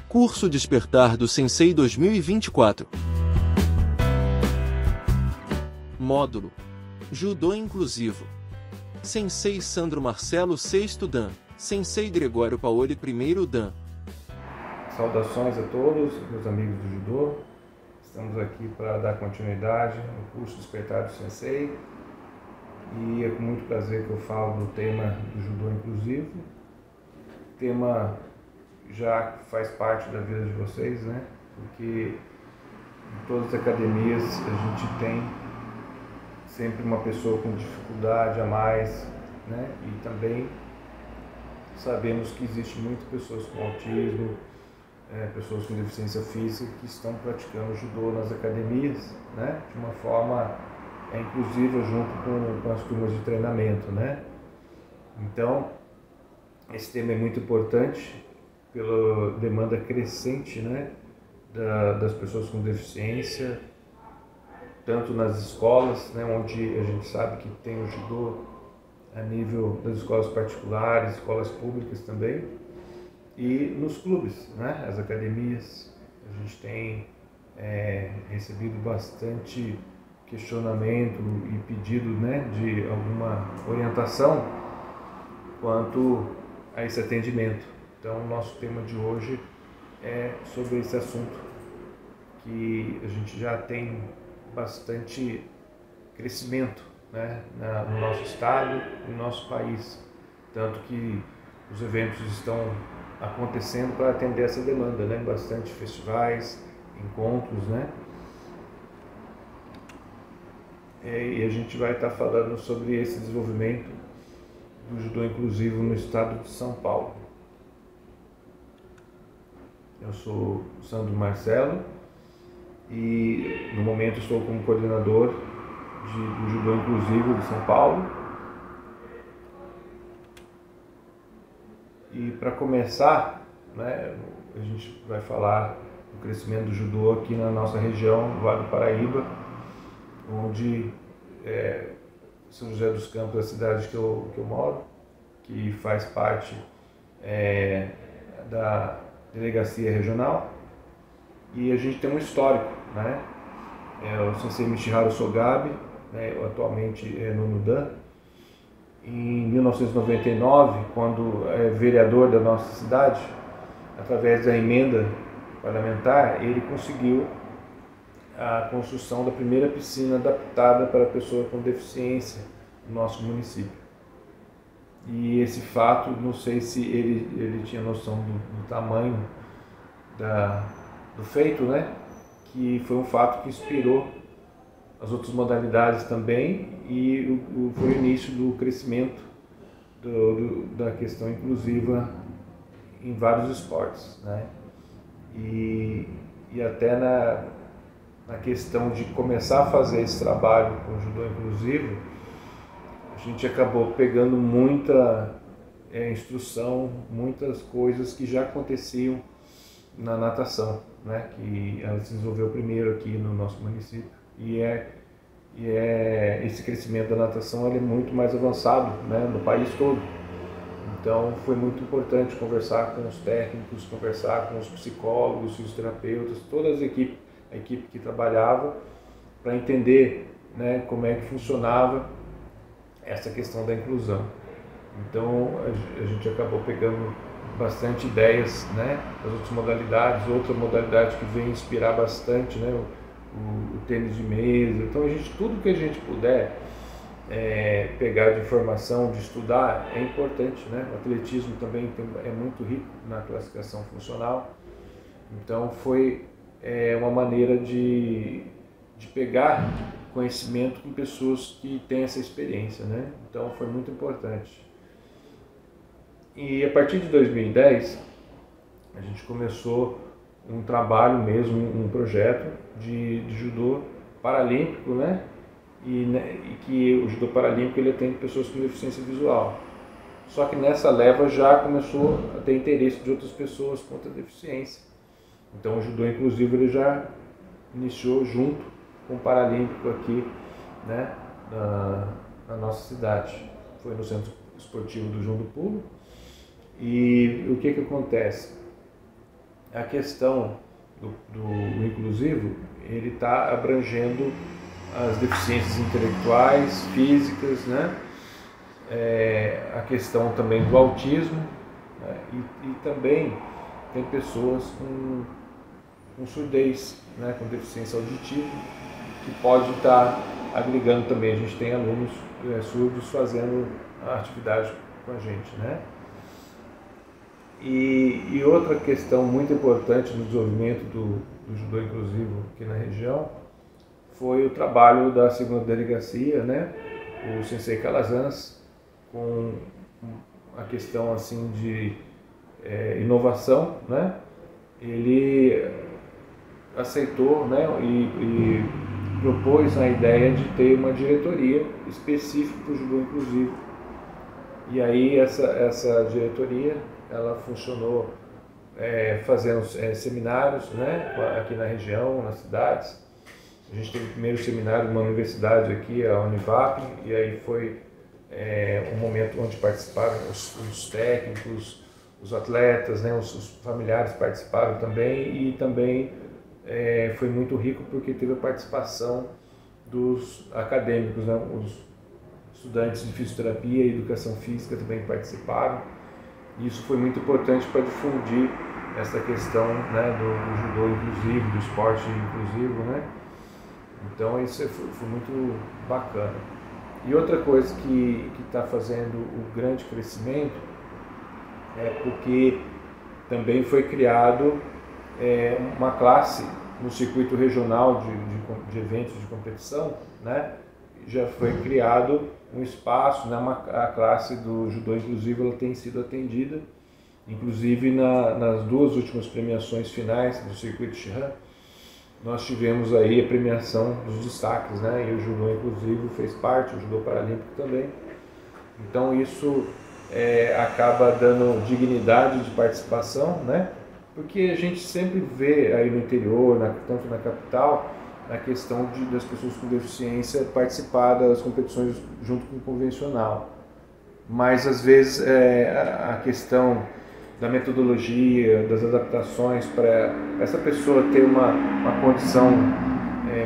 Curso Despertar do Sensei 2024. Módulo Judô Inclusivo. Sensei Sandro Marcelo 6º Dan. Sensei Gregório Paoli 1º Dan. Saudações a todos, meus amigos do Judô. Estamos aqui para dar continuidade no curso Despertar do Sensei. E é com muito prazer que eu falo do tema do Judô Inclusivo. O tema já faz parte da vida de vocês, né? Porque em todas as academias a gente tem sempre uma pessoa com dificuldade a mais, né? E também sabemos que existe muitas pessoas com autismo, pessoas com deficiência física que estão praticando judô nas academias, né? De uma forma inclusiva junto com as turmas de treinamento, né? Então, esse tema é muito importante pela demanda crescente, né? Das pessoas com deficiência, tanto nas escolas, né? Onde a gente sabe que tem o judô a nível das escolas particulares, escolas públicas também, e nos clubes, né? As academias. A gente tem recebido bastante questionamento e pedido, né, de alguma orientação quanto a esse atendimento. Então, o nosso tema de hoje é sobre esse assunto, que a gente já tem bastante crescimento, né, no nosso estado e no nosso país, tanto que os eventos estão acontecendo para atender essa demanda, né, bastante festivais, encontros, né. E a gente vai estar falando sobre esse desenvolvimento do judô inclusivo no estado de São Paulo. Eu sou o Sandro Marcelo e no momento estou como coordenador do judô inclusivo de São Paulo. E para começar, né, a gente vai falar do crescimento do judô aqui na nossa região, no Vale do Paraíba, onde São José dos Campos é a cidade que eu moro, que faz parte da delegacia regional, e a gente tem um histórico, né? O Sensei Michiharu Sogabe, né, atualmente no Dan. Em 1999, quando é vereador da nossa cidade, através da emenda parlamentar, ele conseguiu a construção da primeira piscina adaptada para pessoa com deficiência no nosso município. E esse fato, não sei se ele tinha noção do tamanho do feito, né? Que foi um fato que inspirou as outras modalidades também e foi o início do crescimento da questão inclusiva em vários esportes, né? E até na questão de começar a fazer esse trabalho com o judô inclusivo, a gente acabou pegando muita instrução, muitas coisas que já aconteciam na natação, né? Que ela se desenvolveu primeiro aqui no nosso município e esse crescimento da natação ele é muito mais avançado, né, no país todo. Então foi muito importante conversar com os técnicos, conversar com os psicólogos, fisioterapeutas, toda a equipe que trabalhava para entender, né, como é que funcionava essa questão da inclusão. Então a gente acabou pegando bastante ideias, né, das outras modalidades, outra modalidade que vem inspirar bastante, né, o tênis de mesa. Então tudo que a gente puder pegar de informação, de estudar, é importante, né? O atletismo também é muito rico na classificação funcional. Então foi uma maneira de pegar conhecimento com pessoas que têm essa experiência, né? Então foi muito importante. E a partir de 2010 a gente começou um trabalho mesmo, um projeto de judô paralímpico, né? E que o judô paralímpico ele atende pessoas com deficiência visual. Só que nessa leva já começou a ter interesse de outras pessoas com outra deficiência. Então o judô inclusive ele já iniciou junto com o paralímpico aqui, né, na nossa cidade. Foi no Centro Esportivo do João do Pulo. E o que acontece? a questão do inclusivo, ele está abrangendo as deficiências intelectuais, físicas, né? A questão também do autismo, né? E também tem pessoas com surdez, né? Com deficiência auditiva, que pode estar agregando também. A gente tem alunos surdos fazendo a atividade com a gente, né? E outra questão muito importante no desenvolvimento do judô inclusivo aqui na região foi o trabalho da segunda delegacia, né? O Sensei Calazanas, com a questão assim de inovação, né? Ele aceitou, né? E propôs a ideia de ter uma diretoria específica para o judô inclusivo. E aí essa diretoria, ela funcionou fazendo seminários, né? Aqui na região, nas cidades. A gente teve o primeiro seminário numa universidade aqui, a Univap, e aí foi um momento onde participaram os técnicos, os atletas, né? Os familiares participaram também, e também foi muito rico porque teve a participação dos acadêmicos, né? Os estudantes de fisioterapia e educação física também participaram. E isso foi muito importante para difundir essa questão, né, do judô inclusivo, do esporte inclusivo, né? Então isso foi muito bacana. E outra coisa que está fazendo o grande crescimento é porque também foi criado uma classe no circuito regional de eventos de competição, né? Já foi criado um espaço, né? A classe do judô inclusivo ela tem sido atendida, inclusive nas duas últimas premiações finais do circuito Shihan, nós tivemos aí a premiação dos destaques, né? E o judô inclusivo fez parte, o judô paralímpico também. Então isso acaba dando dignidade de participação, né? Porque a gente sempre vê aí no interior, tanto na capital, a questão das pessoas com deficiência participar das competições junto com o convencional. Mas às vezes a questão da metodologia, das adaptações para essa pessoa ter uma condição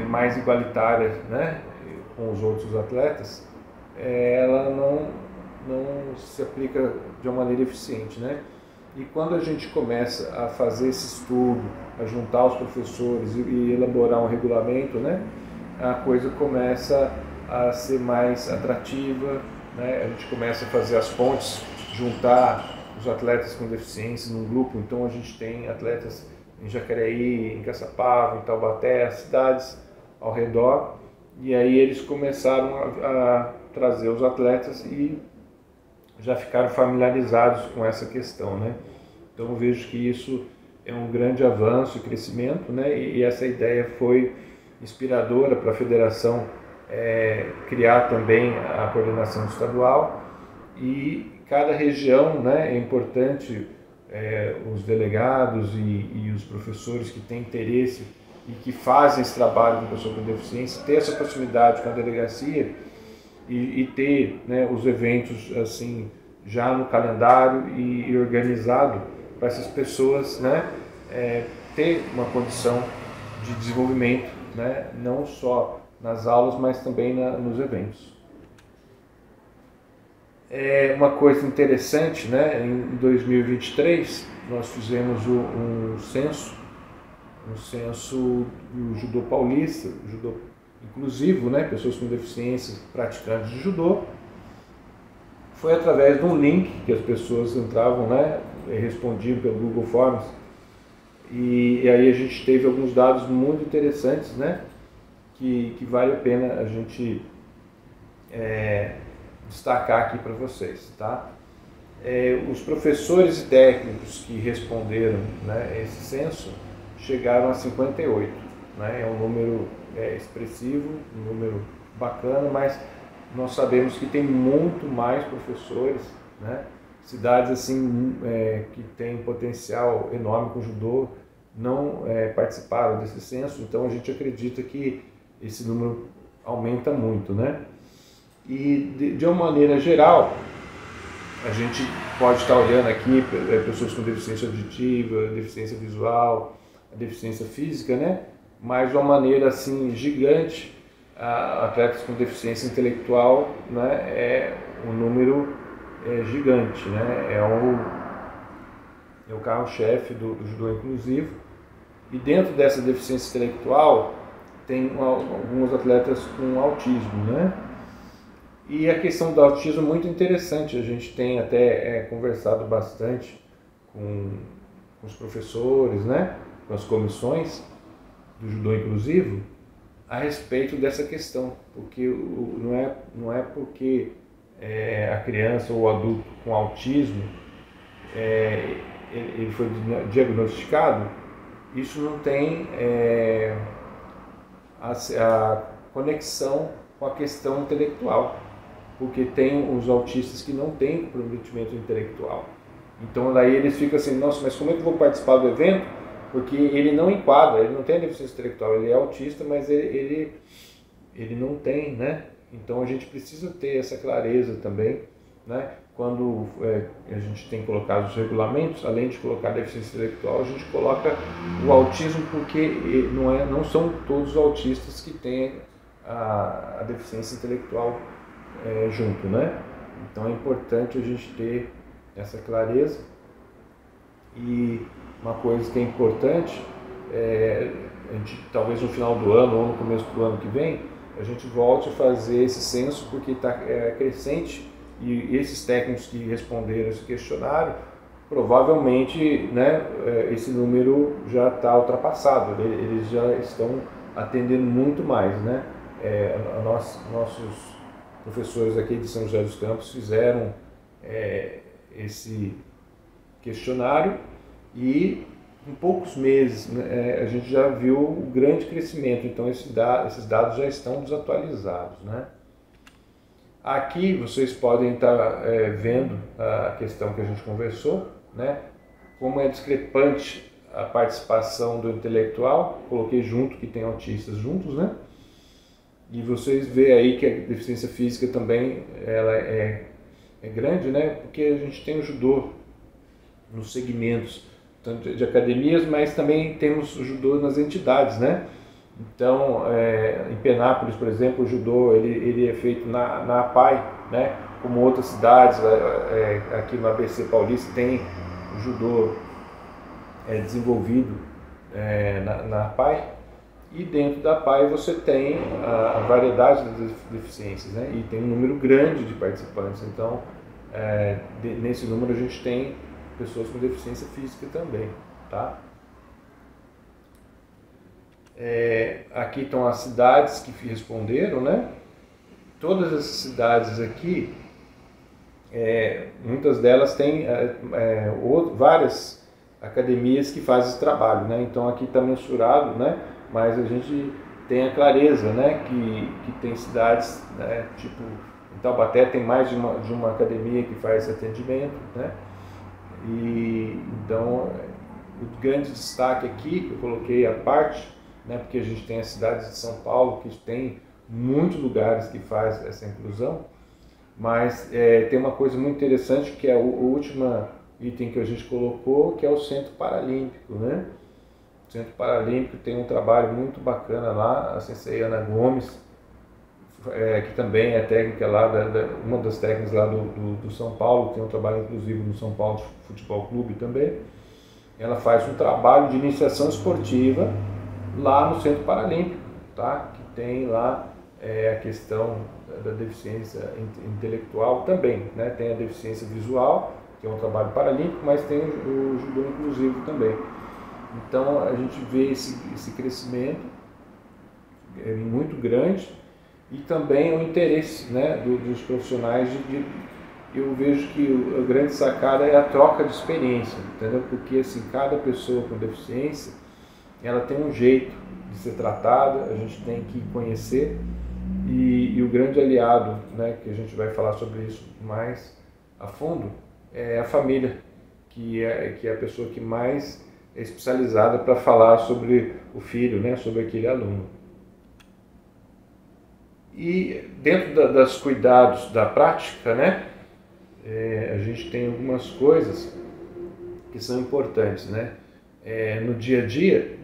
mais igualitária, né, com os outros atletas, ela não se aplica de uma maneira eficiente, né? E quando a gente começa a fazer esse estudo, a juntar os professores e elaborar um regulamento, né, a coisa começa a ser mais atrativa, né? A gente começa a fazer as pontes, juntar os atletas com deficiência num grupo. Então a gente tem atletas em Jacareí, em Caçapava, em Taubaté, as cidades ao redor, e aí eles começaram a trazer os atletas e já ficaram familiarizados com essa questão, né? Então eu vejo que isso é um grande avanço e crescimento, né? E essa ideia foi inspiradora para a federação criar também a coordenação estadual, e cada região, né, é importante os delegados e os professores que têm interesse e que fazem esse trabalho com pessoa com deficiência, ter essa proximidade com a delegacia e ter, né, os eventos assim já no calendário e organizado para essas pessoas, né, ter uma condição de desenvolvimento, né, não só nas aulas, mas também nos eventos. Uma coisa interessante, né, em 2023 nós fizemos um censo do judô paulista, judô inclusivo, né, pessoas com deficiência praticantes de judô. Foi através de um link que as pessoas entravam, né, e respondiam pelo Google Forms, e aí a gente teve alguns dados muito interessantes, né, que vale a pena a gente destacar aqui para vocês, tá? Os professores e técnicos que responderam, né, esse censo chegaram a 58, né? É um número expressivo, um número bacana, mas nós sabemos que tem muito mais professores, né? Cidades assim que têm potencial enorme com judô não participaram desse censo, então a gente acredita que esse número aumenta muito, né? E de uma maneira geral, a gente pode estar olhando aqui pessoas com deficiência auditiva, deficiência visual, deficiência física, né? Mas de uma maneira assim gigante, atletas com deficiência intelectual, né? Um número gigante, né? É o carro-chefe do judô inclusivo. E dentro dessa deficiência intelectual tem alguns atletas com autismo, né? E a questão do autismo é muito interessante. A gente tem até conversado bastante com os professores, né? Com as comissões do judô inclusivo a respeito dessa questão, porque não é porque a criança ou o adulto com autismo ele foi diagnosticado, isso não tem a conexão com a questão intelectual, porque tem os autistas que não têm comprometimento intelectual. Então daí eles ficam assim, nossa, mas como é que eu vou participar do evento? Porque ele não enquadra, ele não tem a deficiência intelectual, ele é autista, mas ele não tem, né? Então a gente precisa ter essa clareza também, né? Quando a gente tem colocado os regulamentos, além de colocar a deficiência intelectual, a gente coloca o autismo, porque não são todos os autistas que têm a deficiência intelectual junto, né? Então é importante a gente ter essa clareza. E uma coisa que é importante, a gente, talvez no final do ano ou no começo do ano que vem, a gente volte a fazer esse censo, porque está crescente, e esses técnicos que responderam esse questionário, provavelmente, né, esse número já está ultrapassado, eles já estão atendendo muito mais, né? Nossos professores aqui de São José dos Campos fizeram esse questionário e em poucos meses a gente já viu o grande crescimento. Então esses dados já estão desatualizados, né? Aqui vocês podem estar vendo a questão que a gente conversou, né? Como é discrepante a participação do intelectual. Coloquei junto que tem autistas juntos, né? E vocês veem aí que a deficiência física também ela é grande, né? Porque a gente tem o judô nos segmentos tanto de academias, mas também temos o judô nas entidades, né? Então, em Penápolis, por exemplo, o judô ele é feito na APAI, né? Como outras cidades, aqui no ABC Paulista tem o judô desenvolvido na APAI, e dentro da APAI você tem a variedade das deficiências, né? E tem um número grande de participantes. Então, nesse número a gente tem pessoas com deficiência física também, tá? Aqui estão as cidades que responderam, né? Todas essas cidades aqui, muitas delas têm várias academias que fazem esse trabalho, né? Então aqui está mensurado, né? Mas a gente tem a clareza, né? Que tem cidades, né? Tipo, em Taubaté tem mais de uma academia que faz esse atendimento, né? E então o grande destaque aqui que eu coloquei à parte, né? Porque a gente tem as cidades de São Paulo que tem muitos lugares que faz essa inclusão, mas tem uma coisa muito interessante que é o último item que a gente colocou, que é o Centro Paralímpico, né? O Centro Paralímpico tem um trabalho muito bacana lá, a sensei Ana Gomes, que também é técnica lá, uma das técnicas lá do São Paulo, tem um trabalho inclusive no São Paulo Futebol Clube também. Ela faz um trabalho de iniciação esportiva lá no Centro Paralímpico, tá? Que tem lá a questão da deficiência intelectual também, né? Tem a deficiência visual, que é um trabalho paralímpico, mas tem o judô inclusivo também. Então a gente vê esse crescimento muito grande, e também o interesse, né, dos profissionais eu vejo que a grande sacada é a troca de experiência, entendeu? Porque assim, cada pessoa com deficiência, ela tem um jeito de ser tratada, a gente tem que conhecer, e o grande aliado, né, que a gente vai falar sobre isso mais a fundo, é a família, que é a pessoa que mais é especializada para falar sobre o filho, né, sobre aquele aluno. E dentro dos cuidados da prática, né, a gente tem algumas coisas que são importantes, né? No dia a dia,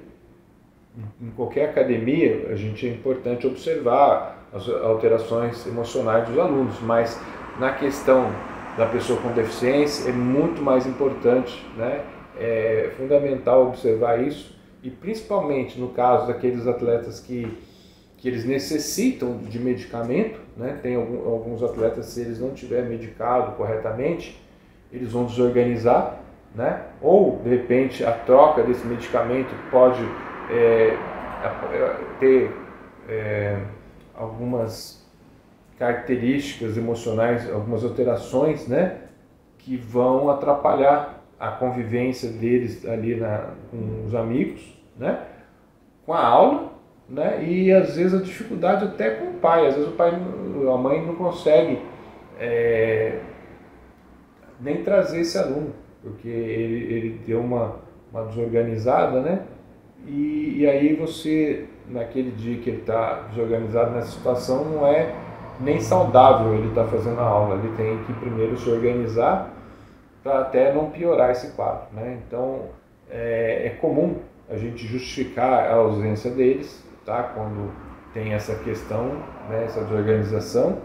em qualquer academia, a gente é importante observar as alterações emocionais dos alunos, mas na questão da pessoa com deficiência é muito mais importante, né? É fundamental observar isso, e principalmente no caso daqueles atletas que eles necessitam de medicamento, né? Tem alguns atletas, se eles não tiverem medicado corretamente, eles vão desorganizar, né? Ou de repente a troca desse medicamento pode ter algumas características emocionais, algumas alterações, né? Que vão atrapalhar a convivência deles ali com os amigos, né? Com a aula, né? E às vezes a dificuldade até com o pai. Às vezes a mãe não consegue nem trazer esse aluno, porque ele deu uma desorganizada, né? E aí você, naquele dia que ele está desorganizado nessa situação, não é nem saudável ele estar fazendo a aula. Ele tem que primeiro se organizar para até não piorar esse quadro, né? Então é comum a gente justificar a ausência deles, tá? Quando tem essa questão, né? Essa desorganização,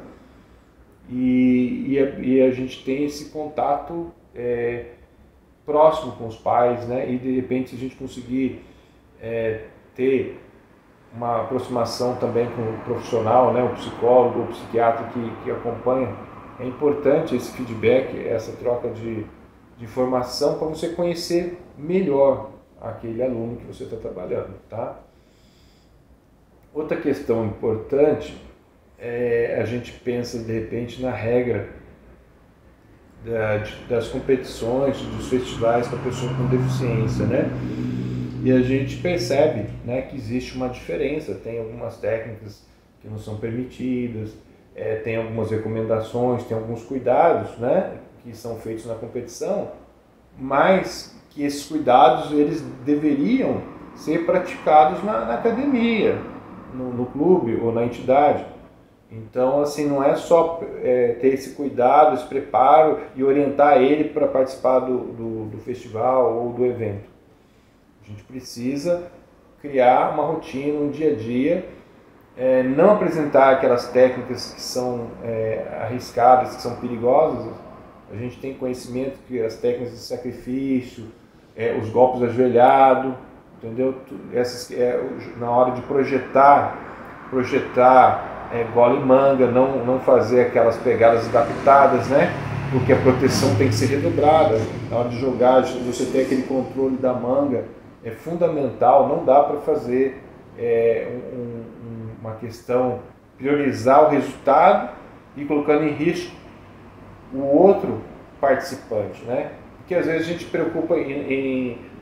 e a gente tem esse contato próximo com os pais, né? E de repente, se a gente conseguir ter uma aproximação também com o profissional, né? O psicólogo, o psiquiatra que acompanha, é importante esse feedback, essa troca de informação para você conhecer melhor aquele aluno que você está trabalhando, tá? Outra questão importante a gente pensa de repente na regra das competições, dos festivais para pessoa com deficiência, né? E a gente percebe, né, que existe uma diferença, tem algumas técnicas que não são permitidas, tem algumas recomendações, tem alguns cuidados, né, que são feitos na competição, mas que esses cuidados eles deveriam ser praticados na academia, no clube ou na entidade. Então, assim, não é só ter esse cuidado, esse preparo e orientar ele para participar do festival ou do evento. A gente precisa criar uma rotina, um dia a dia, não apresentar aquelas técnicas que são arriscadas, que são perigosas. A gente tem conhecimento que as técnicas de sacrifício, os golpes ajoelhados, entendeu? Na hora de projetar gola e manga, não fazer aquelas pegadas adaptadas, né? Porque a proteção tem que ser redobrada. Na hora de jogar, você tem aquele controle da manga, é fundamental. Não dá para fazer uma questão, priorizar o resultado e colocando em risco o outro participante, né? Porque às vezes a gente se preocupa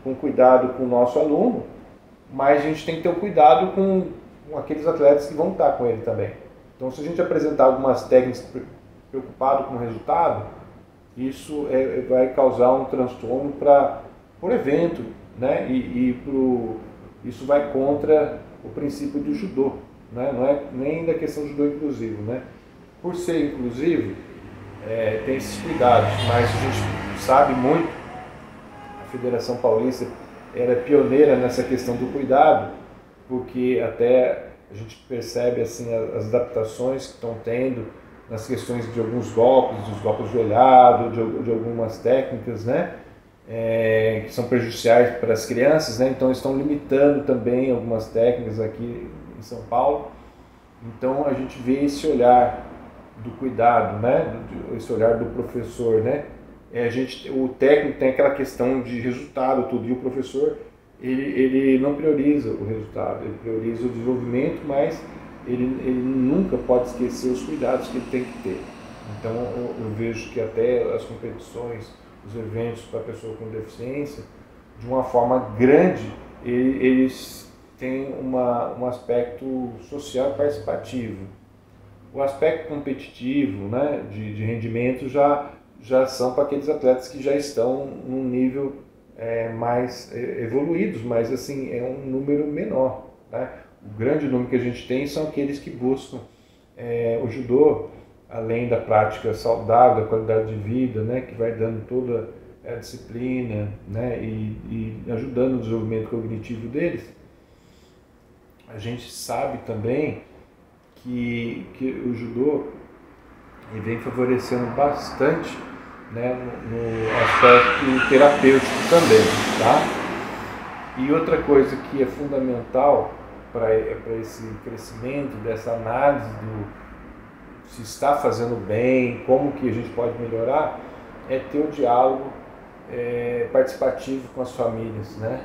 com cuidado com o nosso aluno, mas a gente tem que ter o cuidado com aqueles atletas que vão estar com ele também. Então, se a gente apresentar algumas técnicas preocupado com o resultado, isso vai causar um transtorno para o evento, né? Isso vai contra o princípio do judô, né? Não é nem da questão do judô inclusivo, né? Por ser inclusivo, tem esses cuidados, mas a gente sabe muito, a Federação Paulista era pioneira nessa questão do cuidado, porque até a gente percebe assim as adaptações que estão tendo nas questões de alguns golpes, dos golpes ajoelhados, de algumas técnicas, né, que são prejudiciais para as crianças, né, então estão limitando também algumas técnicas aqui em São Paulo. Então a gente vê esse olhar do cuidado, né, esse olhar do professor, né, o técnico tem aquela questão de resultado, tudo, e o professor ele não prioriza o resultado, ele prioriza o desenvolvimento, mas ele nunca pode esquecer os cuidados que ele tem que ter. Então eu vejo que até as competições, os eventos para pessoa com deficiência, de uma forma grande, eles têm um aspecto social e participativo. O aspecto competitivo, né, de rendimento já são para aqueles atletas que já estão num nível mais evoluídos, mas assim, é um número menor, né? O grande número que a gente tem são aqueles que buscam o judô além da prática saudável, da qualidade de vida, né, que vai dando toda a disciplina, né, e ajudando o desenvolvimento cognitivo deles, a gente sabe também que o judô ele vem favorecendo bastante, né, no aspecto terapêutico também, tá? E outra coisa que é fundamental para esse crescimento, dessa análise do se está fazendo bem, como que a gente pode melhorar, é ter o diálogo participativo com as famílias, né?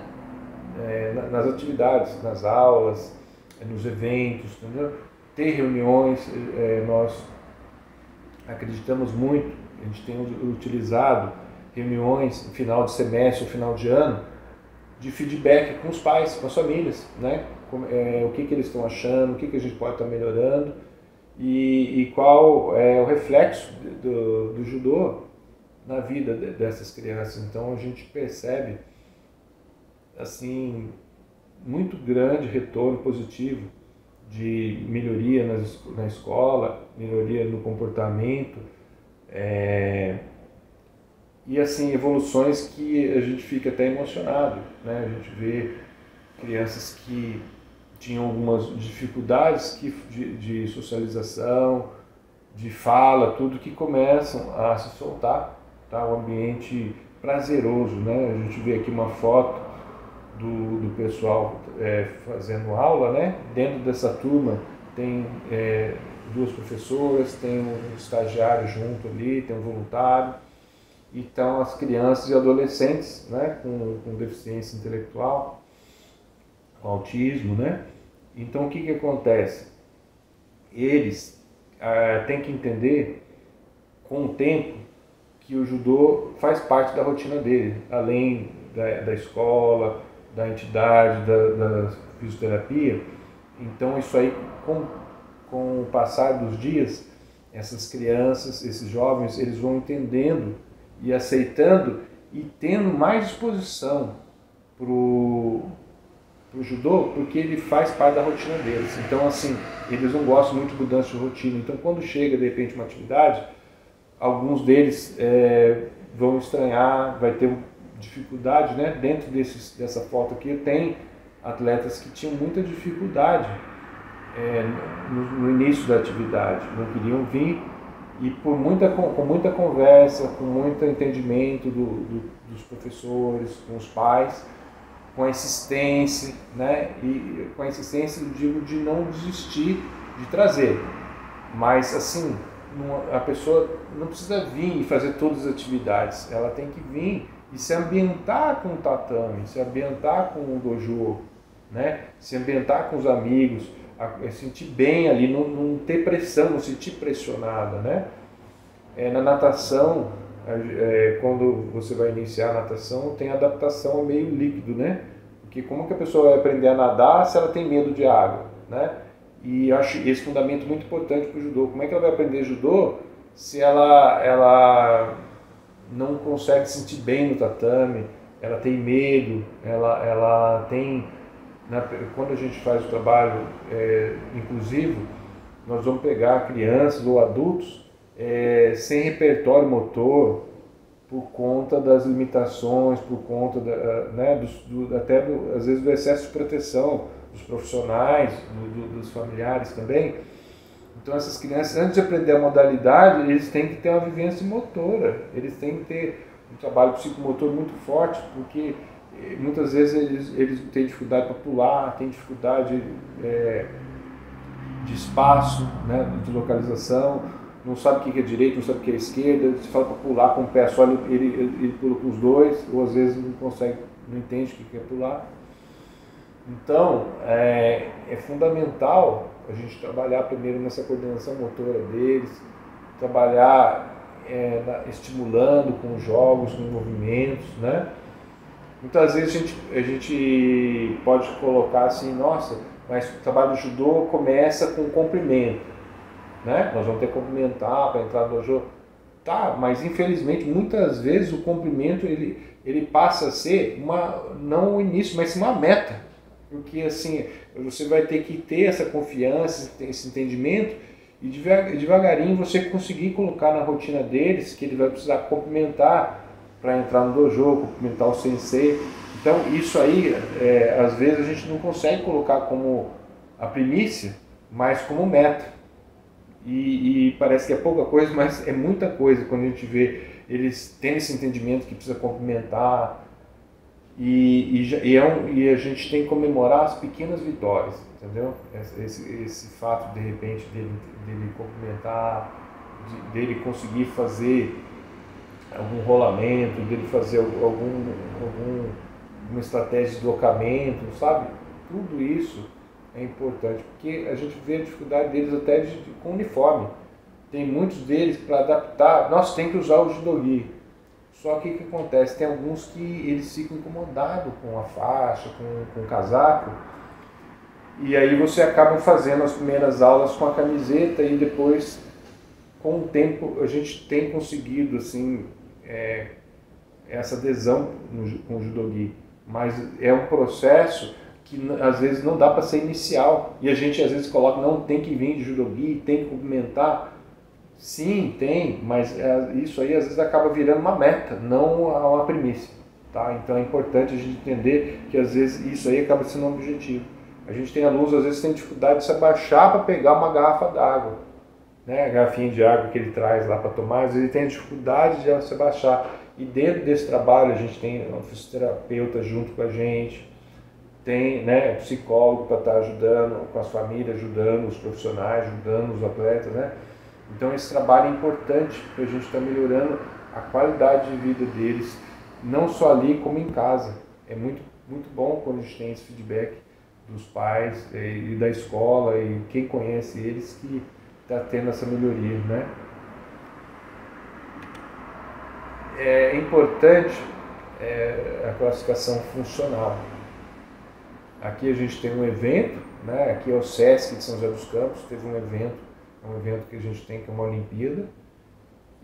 Nas atividades, nas aulas, nos eventos, entendeu? Ter reuniões, nós acreditamos muito, a gente tem utilizado reuniões no final de semestre ou final de ano de feedback com os pais, com as famílias, né? O que eles estão achando, o que a gente pode estar melhorando e qual é o reflexo do judô na vida dessas crianças. Então a gente percebe assim muito grande retorno positivo de melhoria na escola, melhoria no comportamento, e assim evoluções que a gente fica até emocionado, né? A gente vê crianças que tinham algumas dificuldades de socialização, de fala, tudo que começam a se soltar, tá? Um ambiente prazeroso, né? A gente vê aqui uma foto do pessoal fazendo aula, né? Dentro dessa turma tem duas professoras, tem um estagiário junto ali, tem um voluntário, e estão as crianças e adolescentes, né? Com deficiência intelectual, com autismo, né? Então o que acontece? Eles têm que entender com o tempo que o judô faz parte da rotina dele, além da escola, da entidade, da fisioterapia. Então isso aí, com o passar dos dias, essas crianças, esses jovens, eles vão entendendo e aceitando e tendo mais disposição para o judô, porque ele faz parte da rotina deles. Então assim, eles não gostam muito de mudança de rotina. Então quando chega de repente uma atividade, alguns deles vão estranhar, vai ter dificuldade, né? Dentro dessa foto aqui tem atletas que tinham muita dificuldade no início da atividade, não queriam vir, e com muita conversa, com muito entendimento dos professores, com os pais, com a insistência, né? E com a insistência, eu digo, de não desistir de trazer, mas assim, a pessoa não precisa vir e fazer todas as atividades, ela tem que vir e se ambientar com o tatame, se ambientar com o dojo, né? Se ambientar com os amigos, sentir bem ali, não ter pressão, não se sentir pressionada, né? Na natação, quando você vai iniciar a natação, tem adaptação ao meio líquido, né? Porque como que a pessoa vai aprender a nadar se ela tem medo de água, né? E eu acho esse fundamento muito importante para o judô. Como é que ela vai aprender judô se ela não consegue se sentir bem no tatame, ela tem medo, ela tem... Quando a gente faz o trabalho inclusivo, nós vamos pegar crianças ou adultos sem repertório motor, por conta das limitações, por conta às vezes do excesso de proteção dos profissionais, dos familiares também. Então essas crianças, antes de aprender a modalidade, eles têm que ter uma vivência motora, eles têm que ter um trabalho psicomotor muito forte, porque muitas vezes eles têm dificuldade para pular, têm dificuldade de espaço, né, de localização, não sabe o que é direito, não sabe o que é esquerda. Se fala para pular com o pé só, ele pula com os dois, ou às vezes não consegue, não entende o que é pular. Então, é fundamental a gente trabalhar primeiro nessa coordenação motora deles, trabalhar estimulando com jogos, com movimentos, né? Muitas vezes a gente pode colocar assim, nossa, mas o trabalho do judô começa com comprimento, né? Nós vamos ter que cumprimentar para entrar no dojo. Tá, mas infelizmente muitas vezes o comprimento ele passa a ser não o início, mas uma meta. Porque assim, você vai ter que ter essa confiança, esse entendimento, E devagarinho você conseguir colocar na rotina deles que ele vai precisar complementar para entrar no dojo, complementar o sensei. Então isso aí, às vezes a gente não consegue colocar como a primícia, mas como meta. E parece que é pouca coisa, mas é muita coisa quando a gente vê eles tendo esse entendimento que precisa complementar. E a gente tem que comemorar as pequenas vitórias, entendeu? Esse fato, de repente, dele complementar, dele conseguir fazer algum rolamento, dele fazer alguma estratégia de deslocamento, sabe? Tudo isso é importante, porque a gente vê a dificuldade deles até com uniforme. Tem muitos deles para adaptar, nós tem que usar o judogi. Só que o que acontece? Tem alguns que eles ficam incomodados com a faixa, com o casaco, e aí você acaba fazendo as primeiras aulas com a camiseta e depois, com o tempo, a gente tem conseguido assim, essa adesão com o judogi. Mas é um processo que às vezes não dá para ser inicial, e a gente às vezes coloca, não, tem que vir de judogi, tem que complementar. Sim, tem, mas isso aí às vezes acaba virando uma meta, não uma primícia, tá? Então é importante a gente entender que às vezes isso aí acaba sendo um objetivo. A gente tem alunos às vezes que tem dificuldade de se abaixar para pegar uma garrafa d'água, né? A garrafinha de água que ele traz lá para tomar, às vezes ele tem dificuldade de se abaixar. E dentro desse trabalho a gente tem um fisioterapeuta junto com a gente, tem, né, psicólogo para estar ajudando, com as famílias, ajudando os profissionais, ajudando os atletas, né? Então esse trabalho é importante para a gente estar melhorando a qualidade de vida deles, não só ali como em casa. É muito, muito bom quando a gente tem esse feedback dos pais e da escola e quem conhece eles que está tendo essa melhoria, né? É importante a classificação funcional. Aqui a gente tem um evento, né? Aqui é o SESC de São José dos Campos, teve um evento que a gente tem, que é uma Olimpíada,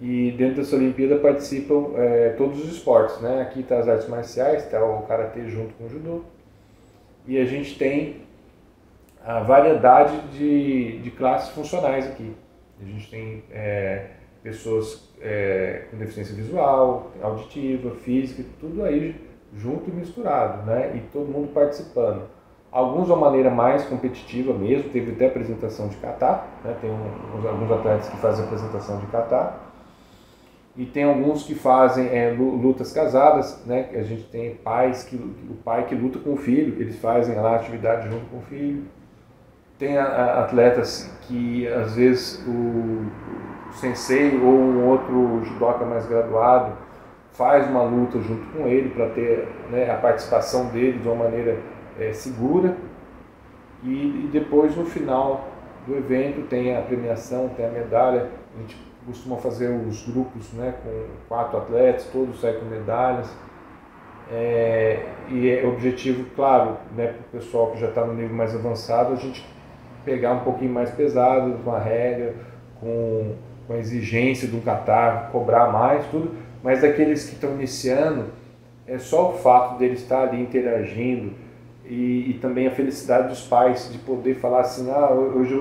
e dentro dessa Olimpíada participam todos os esportes, né? Aqui está as artes marciais, está o Karatê junto com o Judô, e a gente tem a variedade de classes funcionais aqui. A gente tem pessoas com deficiência visual, auditiva, física, tudo aí junto e misturado, né? E todo mundo participando. Alguns de uma maneira mais competitiva mesmo, teve até apresentação de kata, né? Tem alguns atletas que fazem apresentação de kata, e tem alguns que fazem lutas casadas, né? A gente tem pais o pai que luta com o filho, eles fazem lá a atividade junto com o filho. Tem atletas que às vezes o sensei ou um outro judoca mais graduado faz uma luta junto com ele para ter, né, a participação dele de uma maneira segura, e depois no final do evento tem a premiação, tem a medalha. A gente costuma fazer os grupos, né, com 4 atletas, todos saem com medalhas, e é objetivo, claro, né, para o pessoal que já está no nível mais avançado, a gente pegar um pouquinho mais pesado, com a regra, com a exigência de um kata, cobrar mais, tudo, mas daqueles que estão iniciando, é só o fato deles estar ali interagindo, e também a felicidade dos pais de poder falar assim, hoje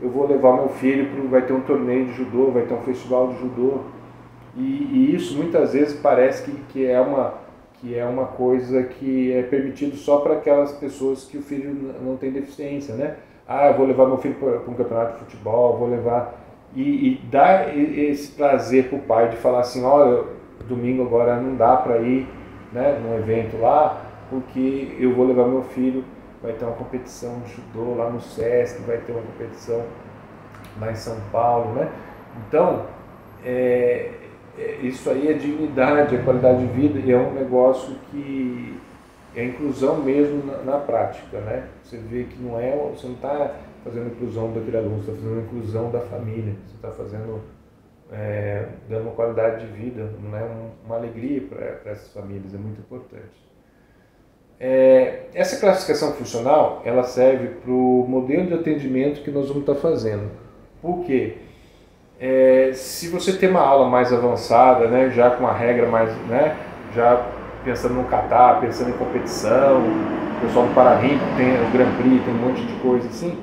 eu vou levar meu filho, vai ter um torneio de judô, vai ter um festival de judô, e isso muitas vezes parece que é uma coisa que é permitido só para aquelas pessoas que o filho não tem deficiência, né? Eu vou levar meu filho para um campeonato de futebol, vou levar, e dar esse prazer para o pai de falar assim, olha, domingo agora não dá para ir, né, num evento lá, porque eu vou levar meu filho, vai ter uma competição de judô lá no SESC, vai ter uma competição lá em São Paulo, né? Então, isso aí é dignidade, é qualidade de vida, e é um negócio que é inclusão mesmo na prática, né? Você vê que você não está fazendo inclusão daquele aluno, você está fazendo inclusão da família, você está fazendo, dando uma qualidade de vida, não é uma alegria para essas famílias, é muito importante. Essa classificação funcional, ela serve para o modelo de atendimento que nós vamos estar fazendo. Por quê? Se você tem uma aula mais avançada, né, já com a regra mais, né, já pensando no kata, pensando em competição, o pessoal do Paralímpico tem o Grand Prix, tem um monte de coisa assim,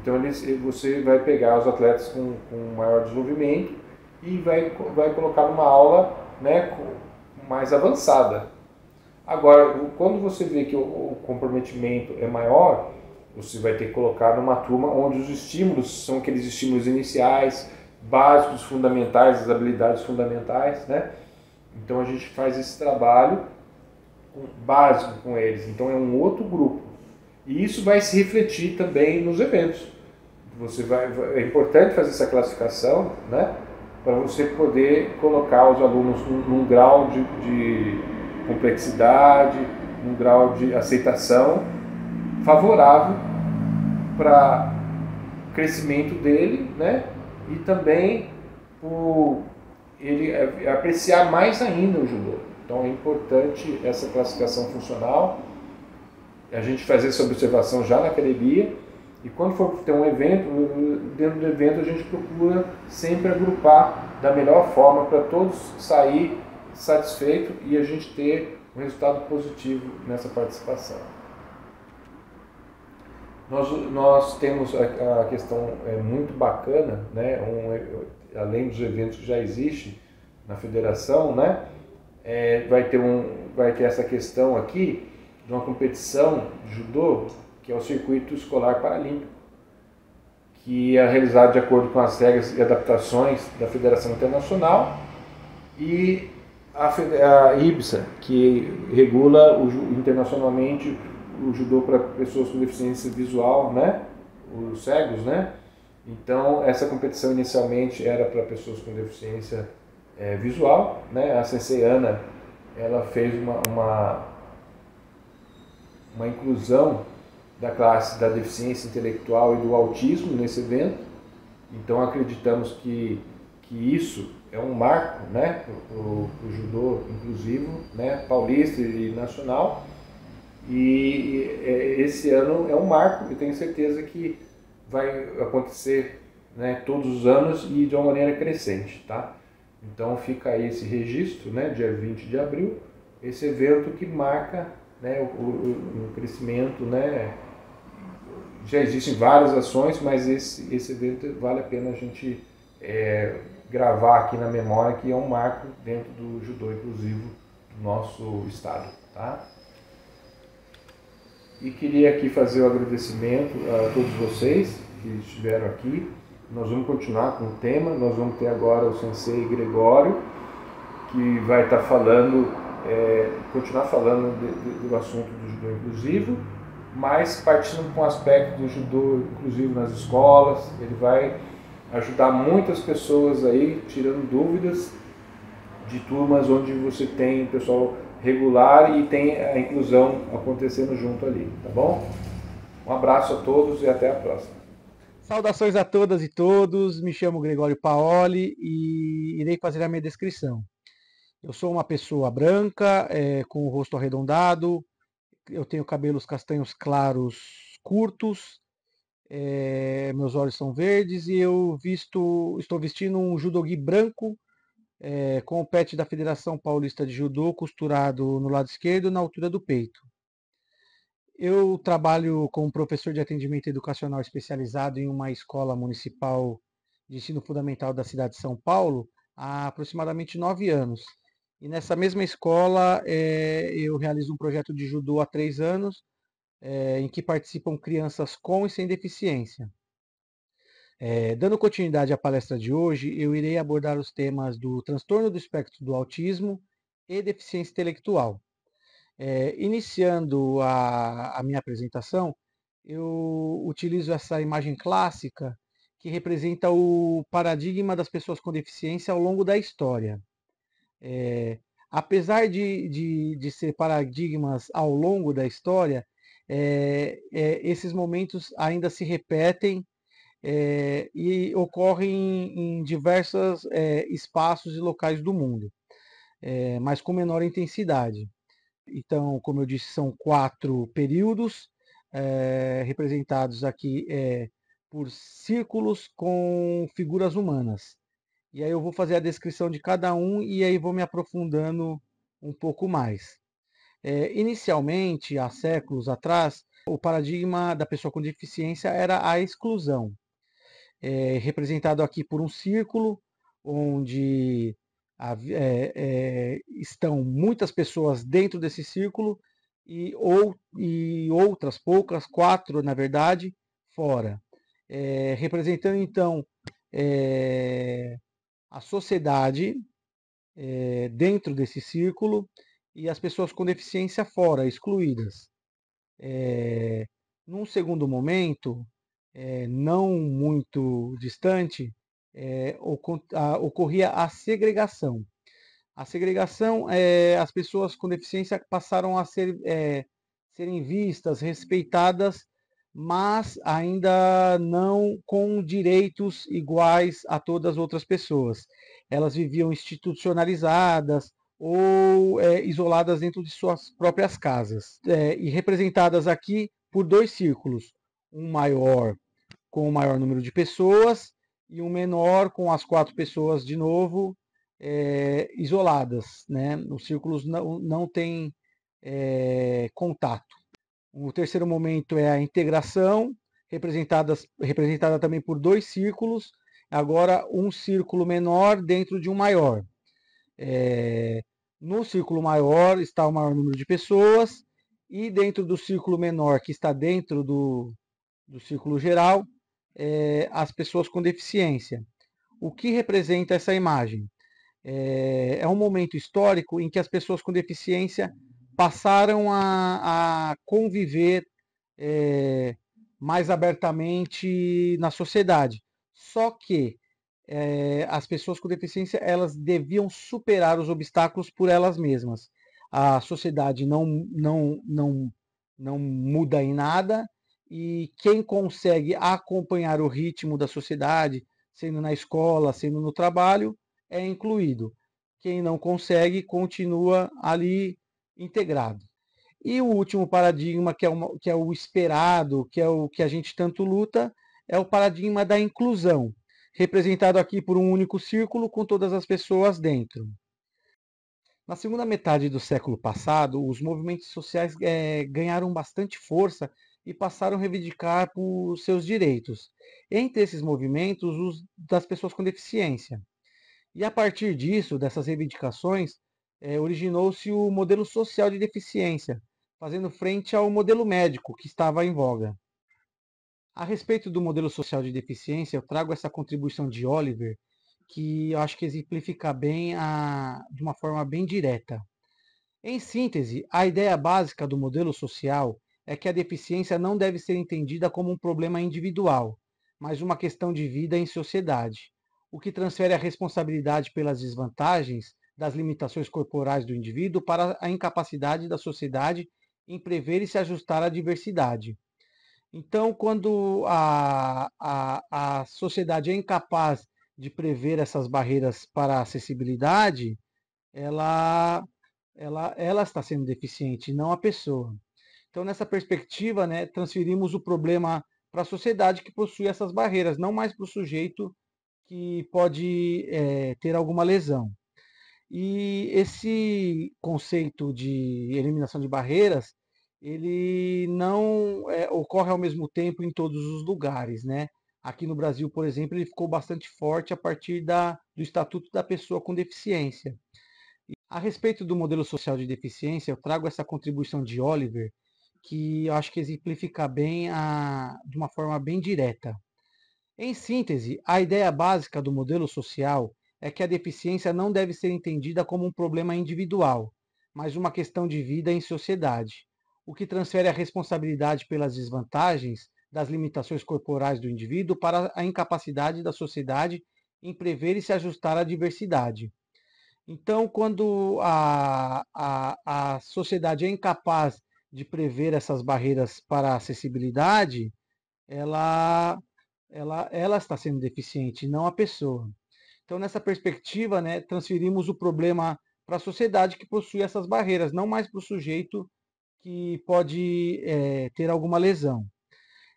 então Então você vai pegar os atletas com maior desenvolvimento e vai colocar numa aula, né, mais avançada. Agora, quando você vê que o comprometimento é maior, você vai ter que colocar numa turma onde os estímulos são aqueles estímulos iniciais, básicos, fundamentais, as habilidades fundamentais, né? Então a gente faz esse trabalho básico com eles. Então é um outro grupo. E isso vai se refletir também nos eventos. É importante fazer essa classificação, né? Para você poder colocar os alunos num grau de complexidade, num grau de aceitação favorável para o crescimento dele, né? E também por ele apreciar mais ainda o judô. Então é importante essa classificação funcional, a gente fazer essa observação já na academia, e quando for ter um evento, dentro do evento a gente procura sempre agrupar da melhor forma para todos sair satisfeitos e a gente ter um resultado positivo nessa participação. Nós temos a questão muito bacana, né? Além dos eventos que já existem na federação, né? Vai ter essa questão aqui de uma competição de judô, que é o Circuito Escolar Paralímpico, que é realizado de acordo com as regras e adaptações da Federação Internacional, e a IBSA, que regula internacionalmente o judô para pessoas com deficiência visual, né? Os cegos, né? Então, essa competição inicialmente era para pessoas com deficiência visual, né? A Sensei Ana, ela fez uma inclusão da classe da deficiência intelectual e do autismo nesse evento. Então, acreditamos que isso é um marco, né? Para o judô inclusivo, né? Paulista e nacional. E esse ano é um marco, eu tenho certeza que vai acontecer, né, todos os anos e de uma maneira crescente, tá? Então fica aí esse registro, né, dia 20 de abril, esse evento que marca, né, o crescimento, né? Já existem várias ações, mas esse evento vale a pena a gente gravar aqui na memória, que é um marco dentro do judô inclusivo do nosso estado, tá? E queria aqui fazer o agradecimento a todos vocês que estiveram aqui. Nós vamos continuar com o tema, nós vamos ter agora o Sensei Gregório, que vai estar falando, continuar falando do assunto do judô inclusivo, mas partindo com o aspecto do judô inclusivo nas escolas. Ele vai ajudar muitas pessoas aí, tirando dúvidas de turmas onde você tem pessoal regular e tem a inclusão acontecendo junto ali, tá bom? Um abraço a todos e até a próxima. Saudações a todas e todos, me chamo Gregório Paoli e irei fazer a minha descrição. Eu sou uma pessoa branca, com o rosto arredondado, eu tenho cabelos castanhos claros curtos, meus olhos são verdes e eu estou vestindo um judogi branco, com o pet da Federação Paulista de Judô costurado no lado esquerdo na altura do peito. Eu trabalho como professor de atendimento educacional especializado em uma escola municipal de ensino fundamental da cidade de São Paulo há aproximadamente 9 anos. E nessa mesma escola eu realizo um projeto de judô há 3 anos, em que participam crianças com e sem deficiência. Dando continuidade à palestra de hoje, eu irei abordar os temas do transtorno do espectro do autismo e deficiência intelectual. Iniciando a minha apresentação, eu utilizo essa imagem clássica que representa o paradigma das pessoas com deficiência ao longo da história. Apesar de ser paradigmas ao longo da história, esses momentos ainda se repetem e ocorrem em diversos espaços e locais do mundo, mas com menor intensidade. Então, como eu disse, são 4 períodos, representados aqui por círculos com figuras humanas. E aí eu vou fazer a descrição de cada um e aí vou me aprofundando um pouco mais. Inicialmente, há séculos atrás, O paradigma da pessoa com deficiência era a exclusão, representado aqui por um círculo, onde estão muitas pessoas dentro desse círculo e outras poucas, 4 na verdade, fora. Representando então a sociedade dentro desse círculo e as pessoas com deficiência fora, excluídas. Num segundo momento, não muito distante, ocorria a segregação. A segregação, as pessoas com deficiência passaram a serem vistas, respeitadas, mas ainda não com direitos iguais a todas as outras pessoas. Elas viviam institucionalizadas ou isoladas dentro de suas próprias casas, e representadas aqui por 2 círculos, um maior com o maior número de pessoas e um menor com as 4 pessoas de novo isoladas, né? Os círculos não têm contato. O terceiro momento é a integração, representada também por 2 círculos, agora um círculo menor dentro de um maior. No círculo maior está o maior número de pessoas, e dentro do círculo menor, que está dentro do círculo geral, as pessoas com deficiência. O que representa essa imagem? É um momento histórico em que as pessoas com deficiência passaram a conviver mais abertamente na sociedade. Só que as pessoas com deficiência, elas deviam superar os obstáculos por elas mesmas. A sociedade não muda em nada, e quem consegue acompanhar o ritmo da sociedade, sendo na escola, sendo no trabalho, é incluído. Quem não consegue, continua ali integrado. E o último paradigma, que é o esperado, que é o que a gente tanto luta, é o paradigma da inclusão, representado aqui por um único círculo com todas as pessoas dentro. Na segunda metade do século passado, os movimentos sociais ganharam bastante força e passaram a reivindicar por seus direitos. Entre esses movimentos, os das pessoas com deficiência. E a partir disso, dessas reivindicações, originou-se o modelo social de deficiência, fazendo frente ao modelo médico que estava em voga. A respeito do modelo social de deficiência, eu trago essa contribuição de Oliver, que eu acho que exemplifica bem de uma forma bem direta. Em síntese, a ideia básica do modelo social é que a deficiência não deve ser entendida como um problema individual, mas uma questão de vida em sociedade, o que transfere a responsabilidade pelas desvantagens das limitações corporais do indivíduo para a incapacidade da sociedade em prever e se ajustar à diversidade. Então, quando a sociedade é incapaz de prever essas barreiras para a acessibilidade, ela, ela está sendo deficiente, não a pessoa. Então, nessa perspectiva, né, transferimos o problema para a sociedade que possui essas barreiras, não mais para o sujeito que pode ter alguma lesão. E esse conceito de eliminação de barreiras, ele não ocorre ao mesmo tempo em todos os lugares, né? Aqui no Brasil, por exemplo, ele ficou bastante forte a partir do Estatuto da Pessoa com Deficiência. A respeito do modelo social de deficiência, eu trago essa contribuição de Oliver, que eu acho que exemplifica bem de uma forma bem direta. Em síntese, a ideia básica do modelo social é que a deficiência não deve ser entendida como um problema individual, mas uma questão de vida em sociedade, o que transfere a responsabilidade pelas desvantagens das limitações corporais do indivíduo para a incapacidade da sociedade em prever e se ajustar à diversidade. Então, quando a sociedade é incapaz de prever essas barreiras para a acessibilidade, ela, ela está sendo deficiente, não a pessoa. Então, nessa perspectiva, né, transferimos o problema para a sociedade que possui essas barreiras, não mais para o sujeito que pode ter alguma lesão.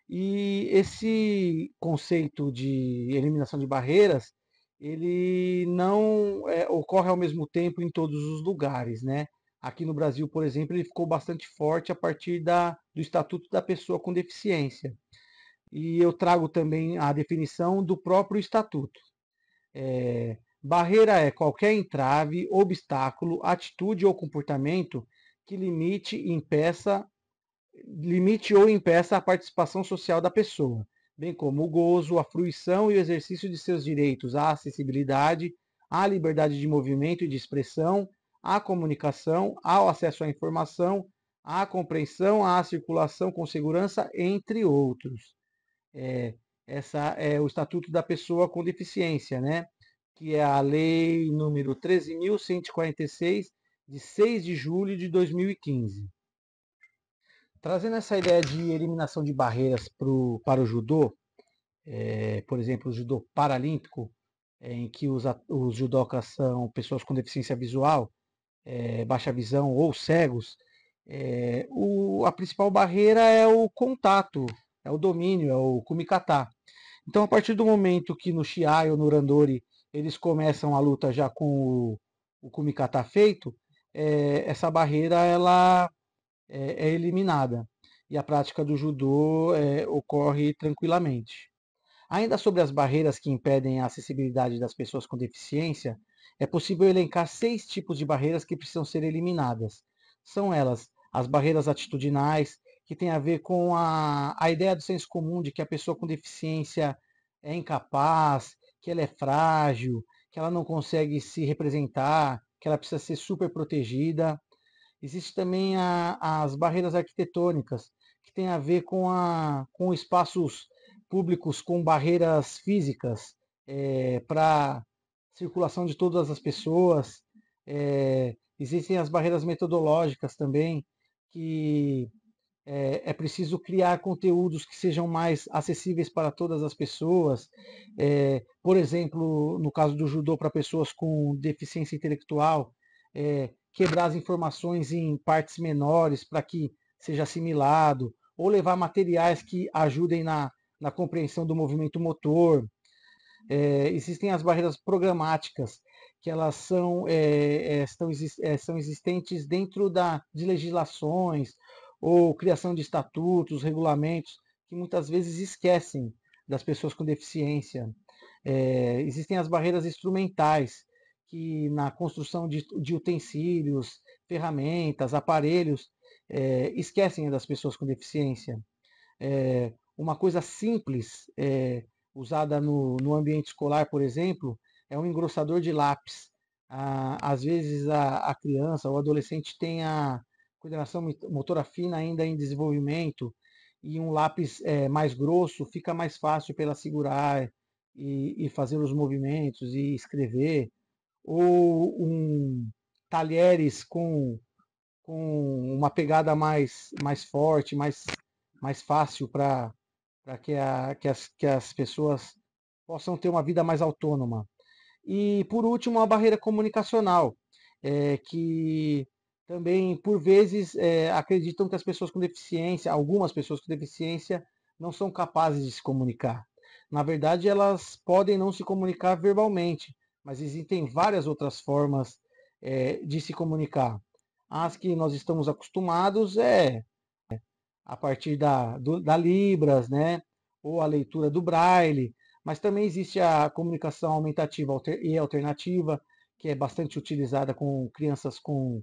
E esse conceito de eliminação de barreiras, ele não ocorre ao mesmo tempo em todos os lugares, né? Aqui no Brasil, por exemplo, ele ficou bastante forte a partir do Estatuto da Pessoa com Deficiência. E eu trago também a definição do próprio Estatuto. Barreira é qualquer entrave, obstáculo, atitude ou comportamento que limite ou impeça a participação social da pessoa, bem como o gozo, a fruição e o exercício de seus direitos à acessibilidade, à liberdade de movimento e de expressão, à comunicação, ao acesso à informação, à compreensão, à circulação com segurança, entre outros. Essa é o Estatuto da Pessoa com Deficiência, né? Que é a lei número 13.146, de 6 de julho de 2015. Trazendo essa ideia de eliminação de barreiras para o judô, por exemplo, o judô paralímpico, em que os judocas são pessoas com deficiência visual, baixa visão ou cegos, a principal barreira é o contato, é o domínio, é o kumikata. Então, a partir do momento que no Shiai ou no Randori eles começam a luta já com o kumikata feito, essa barreira ela é eliminada e a prática do judô ocorre tranquilamente. Ainda sobre as barreiras que impedem a acessibilidade das pessoas com deficiência, é possível elencar 6 tipos de barreiras que precisam ser eliminadas. São elas as barreiras atitudinais, que tem a ver com a ideia do senso comum de que a pessoa com deficiência é incapaz, que ela é frágil, que ela não consegue se representar, que ela precisa ser super protegida. Existe também as barreiras arquitetônicas, que tem a ver com espaços públicos com barreiras físicas para circulação de todas as pessoas. Existem as barreiras metodológicas também, que é preciso criar conteúdos que sejam mais acessíveis para todas as pessoas. Por exemplo, no caso do judô para pessoas com deficiência intelectual, quebrar as informações em partes menores para que seja assimilado, ou levar materiais que ajudem na compreensão do movimento motor. Existem as barreiras programáticas, que elas são existentes dentro de legislações ou criação de estatutos, regulamentos, que muitas vezes esquecem das pessoas com deficiência. Existem as barreiras instrumentais, que na construção de utensílios, ferramentas, aparelhos, esquecem das pessoas com deficiência. Uma coisa simples, usada no ambiente escolar, por exemplo, é um engrossador de lápis. Às vezes a criança ou adolescente tem a coordenação motora fina ainda em desenvolvimento e um lápis mais grosso fica mais fácil para ela segurar e fazer os movimentos e escrever. Ou talheres com uma pegada mais forte, mais fácil para que as pessoas possam ter uma vida mais autônoma. E, por último, a barreira comunicacional, que também, por vezes, acreditam que as pessoas com deficiência, algumas pessoas com deficiência, não são capazes de se comunicar. Na verdade, elas podem não se comunicar verbalmente, mas existem várias outras formas de se comunicar. As que nós estamos acostumados a partir da Libras, né? Ou a leitura do Braille, mas também existe a comunicação aumentativa e alternativa, que é bastante utilizada com crianças com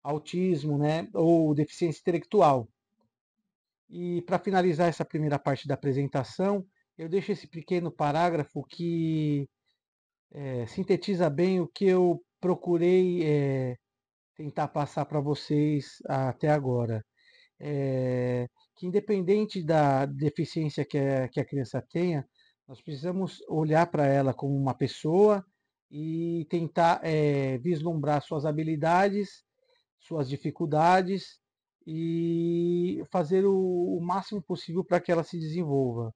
autismo, né? Ou deficiência intelectual. E para finalizar essa primeira parte da apresentação, eu deixo esse pequeno parágrafo que sintetiza bem o que eu procurei tentar passar para vocês até agora. Que independente da deficiência que a criança tenha, nós precisamos olhar para ela como uma pessoa e tentar vislumbrar suas habilidades, suas dificuldades e fazer o máximo possível para que ela se desenvolva.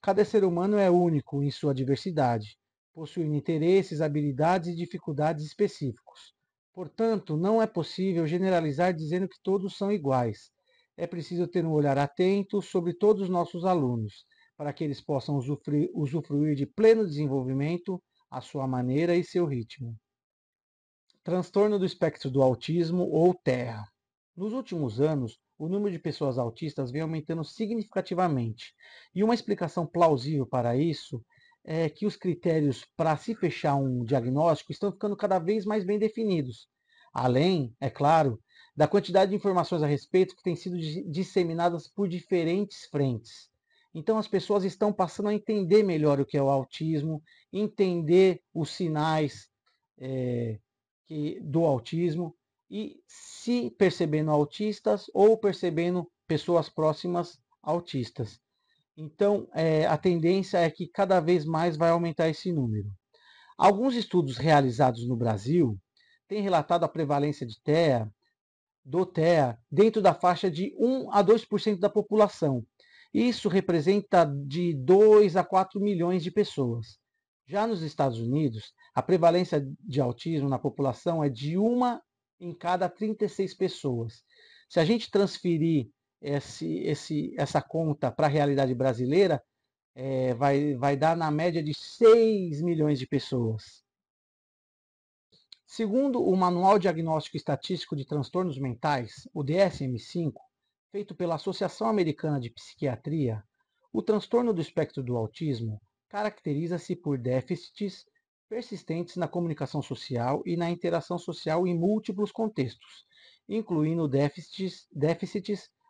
Cada ser humano é único em sua diversidade, possuindo interesses, habilidades e dificuldades específicos. Portanto, não é possível generalizar dizendo que todos são iguais. É preciso ter um olhar atento sobre todos os nossos alunos, para que eles possam usufruir de pleno desenvolvimento à sua maneira e seu ritmo. Transtorno do espectro do autismo ou TEA. Nos últimos anos, o número de pessoas autistas vem aumentando significativamente. E uma explicação plausível para isso é que os critérios para se fechar um diagnóstico estão ficando cada vez mais bem definidos. Além, é claro, da quantidade de informações a respeito que têm sido disseminadas por diferentes frentes. Então as pessoas estão passando a entender melhor o que é o autismo, entender os sinais do autismo e se percebendo autistas ou percebendo pessoas próximas autistas. Então, a tendência é que cada vez mais vai aumentar esse número. Alguns estudos realizados no Brasil têm relatado a prevalência do TEA, dentro da faixa de 1 a 2% da população. Isso representa de 2 a 4 milhões de pessoas. Já nos Estados Unidos, a prevalência de autismo na população é de 1 em cada 36 pessoas. Se a gente transferir essa conta para a realidade brasileira, vai dar na média de 6 milhões de pessoas. Segundo o Manual Diagnóstico Estatístico de Transtornos Mentais, o DSM-5, feito pela Associação Americana de Psiquiatria, o transtorno do espectro do autismo caracteriza-se por déficits persistentes na comunicação social e na interação social em múltiplos contextos, incluindo déficits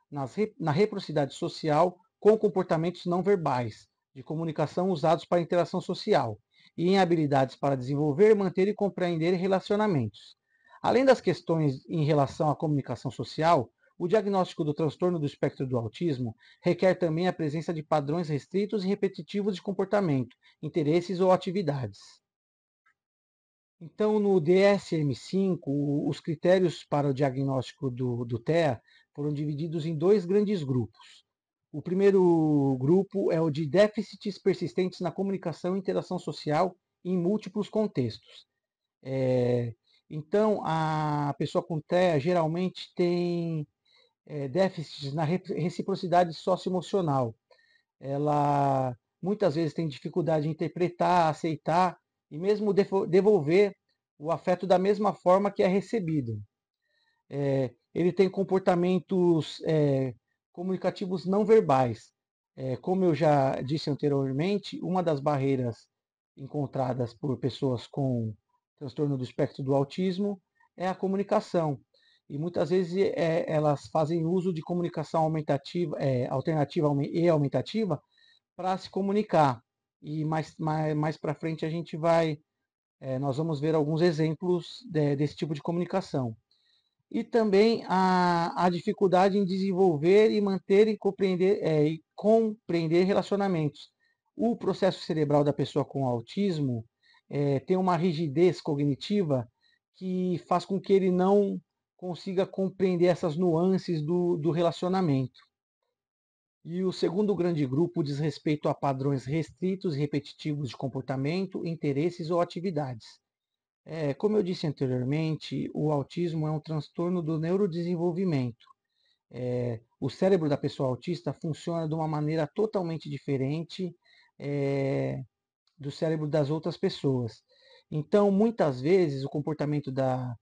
na reciprocidade social com comportamentos não verbais de comunicação usados para interação social e em habilidades para desenvolver, manter e compreender relacionamentos. Além das questões em relação à comunicação social, o diagnóstico do transtorno do espectro do autismo requer também a presença de padrões restritos e repetitivos de comportamento, interesses ou atividades. Então, no DSM-5, os critérios para o diagnóstico do TEA foram divididos em 2 grandes grupos. O primeiro grupo é o de déficits persistentes na comunicação e interação social em múltiplos contextos. Então, a pessoa com TEA geralmente tem déficits na reciprocidade socioemocional. Ela muitas vezes tem dificuldade em interpretar, aceitar e mesmo devolver o afeto da mesma forma que é recebido. Ele tem comportamentos comunicativos não verbais. Como eu já disse anteriormente, uma das barreiras encontradas por pessoas com transtorno do espectro do autismo é a comunicação. E muitas vezes elas fazem uso de comunicação alternativa e aumentativa para se comunicar. E mais para frente nós vamos ver alguns exemplos desse tipo de comunicação. E também a dificuldade em desenvolver e manter e compreender relacionamentos. O processo cerebral da pessoa com autismo tem uma rigidez cognitiva que faz com que ele não consiga compreender essas nuances do relacionamento. E o segundo grande grupo diz respeito a padrões restritos e repetitivos de comportamento, interesses ou atividades. Como eu disse anteriormente, o autismo é um transtorno do neurodesenvolvimento. O cérebro da pessoa autista funciona de uma maneira totalmente diferente do cérebro das outras pessoas. Então, muitas vezes, o comportamento da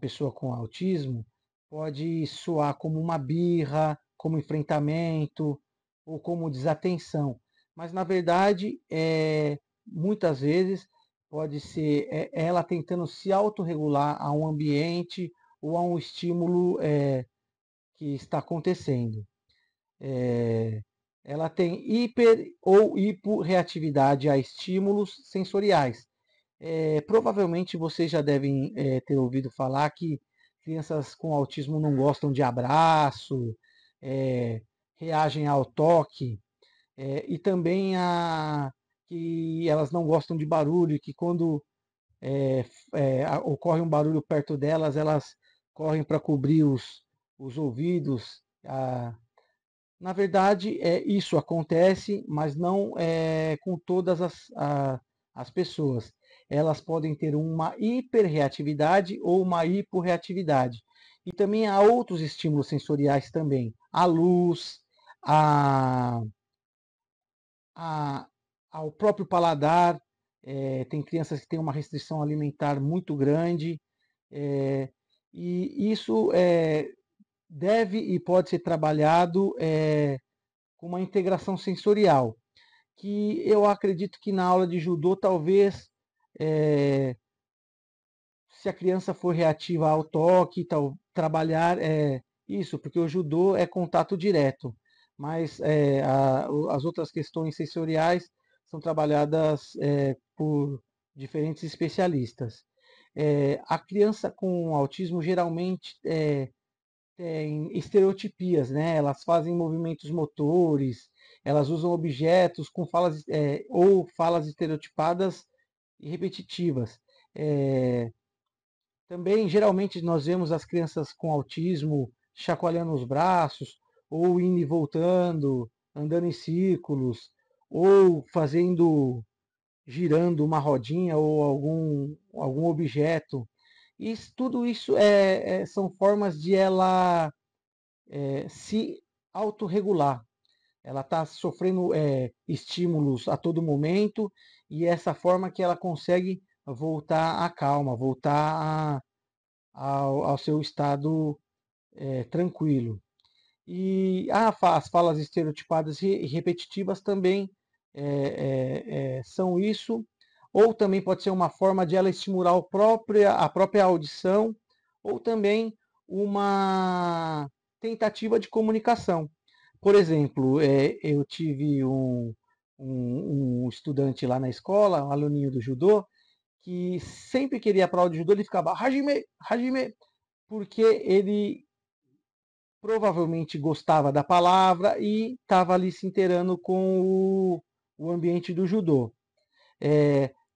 pessoa com autismo pode soar como uma birra, como enfrentamento ou como desatenção. Mas, na verdade, muitas vezes pode ser ela tentando se autorregular a um ambiente ou a um estímulo que está acontecendo. Ela tem hiper ou hiporreatividade a estímulos sensoriais. Provavelmente vocês já devem ter ouvido falar que crianças com autismo não gostam de abraço, reagem ao toque, e também que elas não gostam de barulho, que quando ocorre um barulho perto delas, elas correm para cobrir os ouvidos. Na verdade, isso acontece, mas não com todas as pessoas. Elas podem ter uma hiperreatividade ou uma hiporreatividade. E também há outros estímulos sensoriais também. A luz, ao próprio paladar. Tem crianças que têm uma restrição alimentar muito grande. E isso deve e pode ser trabalhado com uma integração sensorial, que eu acredito que na aula de judô talvez se a criança for reativa ao toque, trabalhar isso, porque o judô é contato direto, mas as outras questões sensoriais são trabalhadas por diferentes especialistas. A criança com autismo geralmente tem estereotipias, né? Elas fazem movimentos motores, elas usam objetos com falas ou falas estereotipadas e repetitivas. É, Também, geralmente, nós vemos as crianças com autismo chacoalhando os braços, ou indo e voltando, andando em círculos, ou girando uma rodinha ou algum objeto. Tudo isso são formas de ela se autorregular. Ela está sofrendo estímulos a todo momento e essa forma que ela consegue voltar à calma, voltar ao seu estado tranquilo. E as falas estereotipadas e repetitivas também são isso, ou também pode ser uma forma de ela estimular a própria audição, ou também uma tentativa de comunicação. Por exemplo, eu tive um estudante lá na escola, um aluninho do judô, que sempre que ele ia para a aula de judô, ele ficava Hajime, Hajime, porque ele provavelmente gostava da palavra e estava ali se inteirando com o ambiente do judô.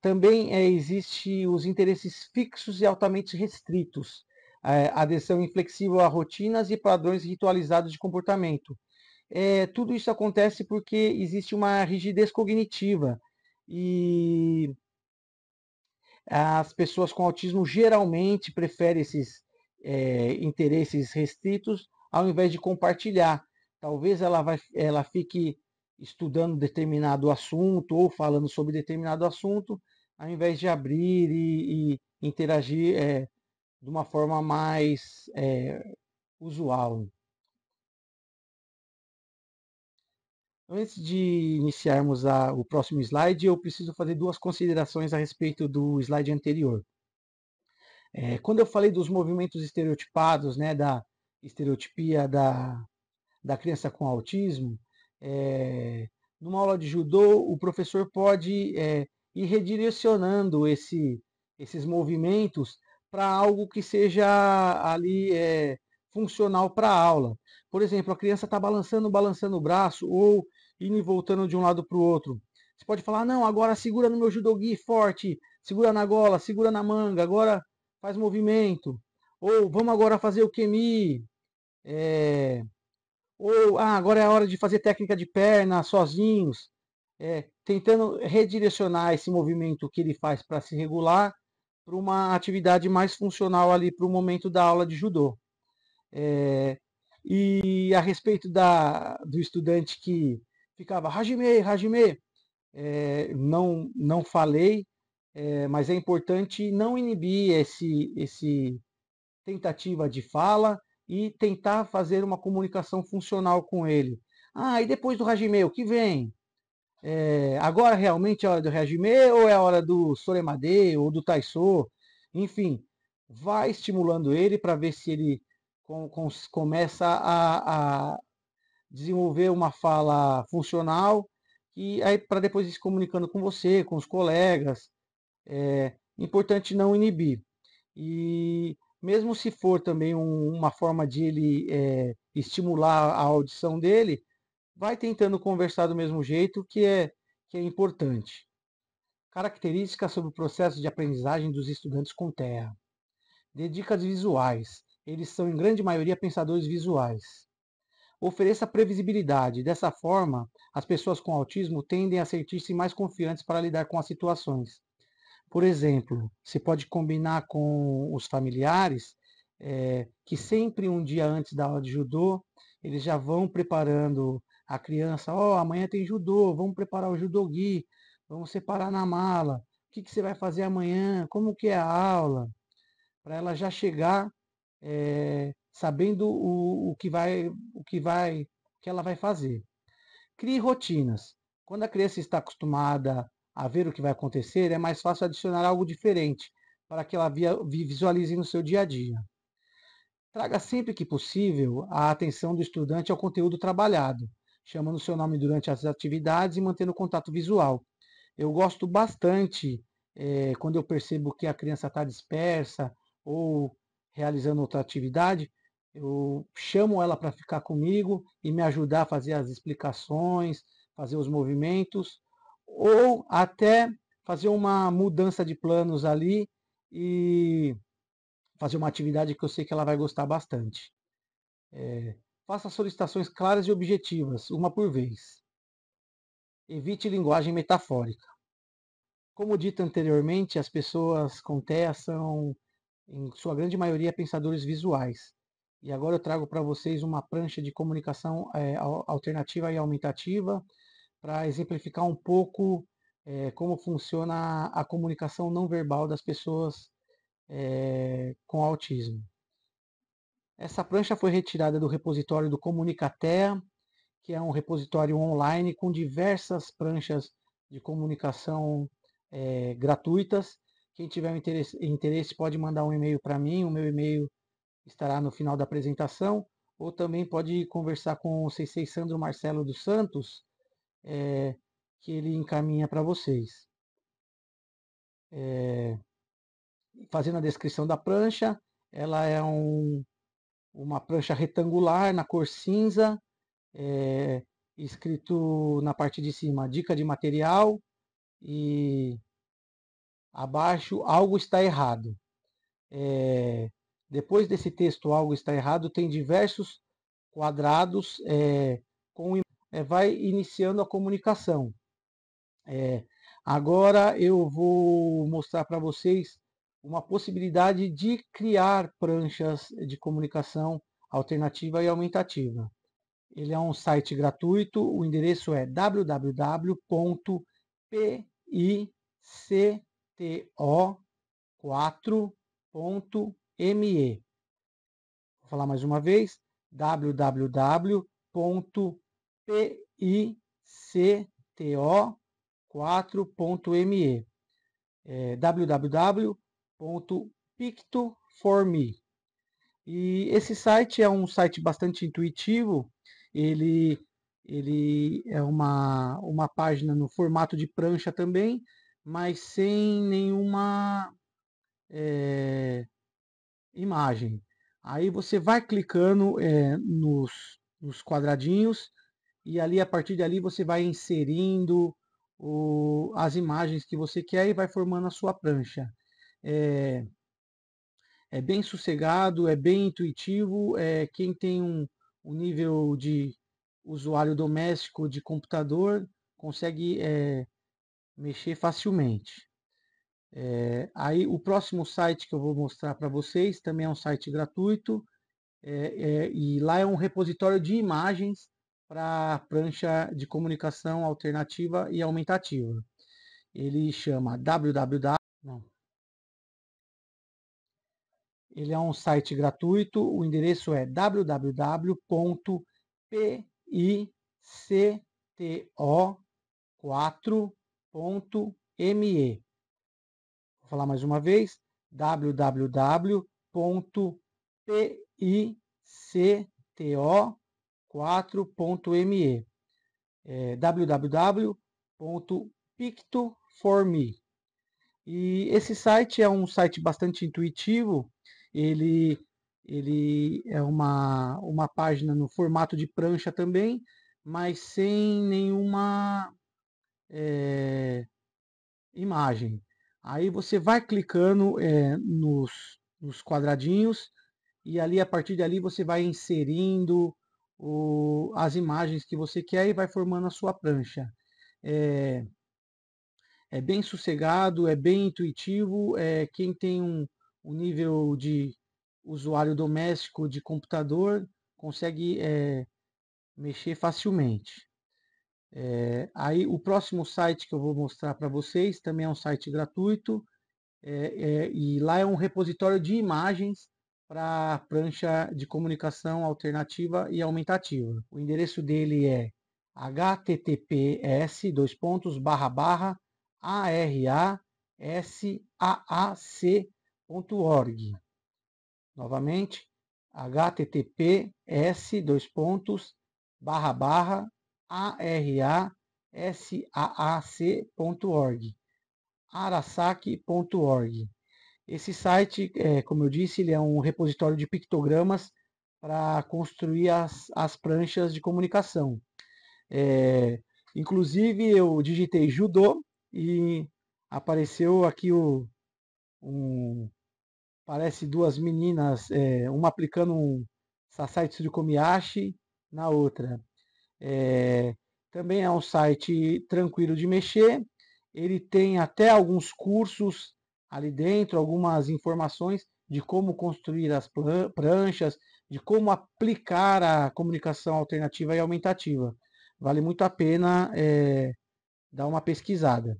Também existe os interesses fixos e altamente restritos, adesão inflexível a rotinas e padrões ritualizados de comportamento. Tudo isso acontece porque existe uma rigidez cognitiva e as pessoas com autismo geralmente preferem esses interesses restritos ao invés de compartilhar. Talvez ela fique estudando determinado assunto ou falando sobre determinado assunto, ao invés de abrir e interagir de uma forma mais usual. Antes de iniciarmos o próximo slide, eu preciso fazer duas considerações a respeito do slide anterior. Quando eu falei dos movimentos estereotipados, né, da estereotipia da criança com autismo, numa aula de judô, o professor pode ir redirecionando esses movimentos para algo que seja ali funcional para a aula. Por exemplo, a criança está balançando o braço ou indo e voltando de um lado para o outro. Você pode falar, não, agora segura no meu judogi forte, segura na gola, segura na manga, agora faz movimento. Ou vamos agora fazer o kemi. Ou agora é a hora de fazer técnica de perna sozinhos. Tentando redirecionar esse movimento que ele faz para se regular para uma atividade mais funcional ali para o momento da aula de judô. E a respeito do estudante que ficava Hajime, Hajime, não falei, mas é importante não inibir esse tentativa de fala e tentar fazer uma comunicação funcional com ele. E depois do Hajime, o que vem? Agora realmente é a hora do Hajime ou é a hora do Soremade ou do Taiso? Enfim, vai estimulando ele para ver se ele começa a desenvolver uma fala funcional e aí para depois ir se comunicando com você, com os colegas. Importante não inibir. E mesmo se for também uma forma de ele estimular a audição dele, vai tentando conversar do mesmo jeito, que é importante. Características sobre o processo de aprendizagem dos estudantes com TEA. Dê dicas visuais. Eles são, em grande maioria, pensadores visuais. Ofereça previsibilidade. Dessa forma, as pessoas com autismo tendem a sentir-se mais confiantes para lidar com as situações. Por exemplo, você pode combinar com os familiares que sempre um dia antes da aula de judô, eles já vão preparando a criança, amanhã tem judô, vamos preparar o judogi, vamos separar na mala, o que você vai fazer amanhã, como que é a aula, para ela já chegar sabendo o que ela vai fazer. Crie rotinas. Quando a criança está acostumada a ver o que vai acontecer, é mais fácil adicionar algo diferente para que ela visualize no seu dia a dia. Traga sempre que possível a atenção do estudante ao conteúdo trabalhado, chamando seu nome durante as atividades e mantendo contato visual. Eu gosto bastante quando eu percebo que a criança está dispersa ou realizando outra atividade, eu chamo ela para ficar comigo e me ajudar a fazer as explicações, fazer os movimentos, ou até fazer uma mudança de planos ali e fazer uma atividade que eu sei que ela vai gostar bastante. Faça solicitações claras e objetivas, uma por vez. Evite linguagem metafórica. Como dito anteriormente, as pessoas com TEA são, em sua grande maioria, pensadores visuais. E agora eu trago para vocês uma prancha de comunicação alternativa e aumentativa para exemplificar um pouco como funciona a comunicação não verbal das pessoas com autismo. Essa prancha foi retirada do repositório do Comunicatea, que é um repositório online com diversas pranchas de comunicação gratuitas. Quem tiver interesse pode mandar um e-mail para mim, o meu e-mail estará no final da apresentação, ou também pode conversar com o Sensei Sandro Marcelo dos Santos, que ele encaminha para vocês. Fazendo a descrição da prancha, ela é uma prancha retangular na cor cinza, escrito na parte de cima, dica de material, e abaixo, algo está errado. Depois desse texto, algo está errado, tem diversos quadrados vai iniciando a comunicação. Agora eu vou mostrar para vocês uma possibilidade de criar pranchas de comunicação alternativa e aumentativa. Ele é um site gratuito, o endereço é www.picto4.me. Vou falar mais uma vez, www.picto4.me. www.picto4me. E esse site é um site bastante intuitivo, ele é uma página no formato de prancha também, mas sem nenhuma imagem. Aí você vai clicando nos quadradinhos e ali a partir dali você vai inserindo as imagens que você quer e vai formando a sua prancha. É bem sossegado, é bem intuitivo. Quem tem um nível de usuário doméstico de computador consegue mexer facilmente. Aí o próximo site que eu vou mostrar para vocês também é um site gratuito e lá é um repositório de imagens para prancha de comunicação alternativa e aumentativa. Ele chama www. Não. Ele é um site gratuito, o endereço é www.picto4.me. Vou falar mais uma vez, www.picto4.me. www.picto4me. E esse site é um site bastante intuitivo, ele é uma página no formato de prancha também, mas sem nenhuma imagem. Aí você vai clicando nos quadradinhos e ali a partir dali você vai inserindo as imagens que você quer e vai formando a sua prancha. É bem sossegado, é bem intuitivo. Quem tem um nível de usuário doméstico de computador consegue mexer facilmente. Aí o próximo site que eu vou mostrar para vocês também é um site gratuito e lá é um repositório de imagens para prancha de comunicação alternativa e aumentativa. O endereço dele é https://arasaac.org. Novamente, https://arasaac.org. arasac.org. Esse site, como eu disse, ele é um repositório de pictogramas para construir as pranchas de comunicação. Inclusive, eu digitei judô e apareceu aqui parece duas meninas, uma aplicando um Sasaitsu de Komiyashi na outra. Também é um site tranquilo de mexer. Ele tem até alguns cursos ali dentro, algumas informações de como construir as pranchas, de como aplicar a comunicação alternativa e aumentativa. Vale muito a pena dar uma pesquisada.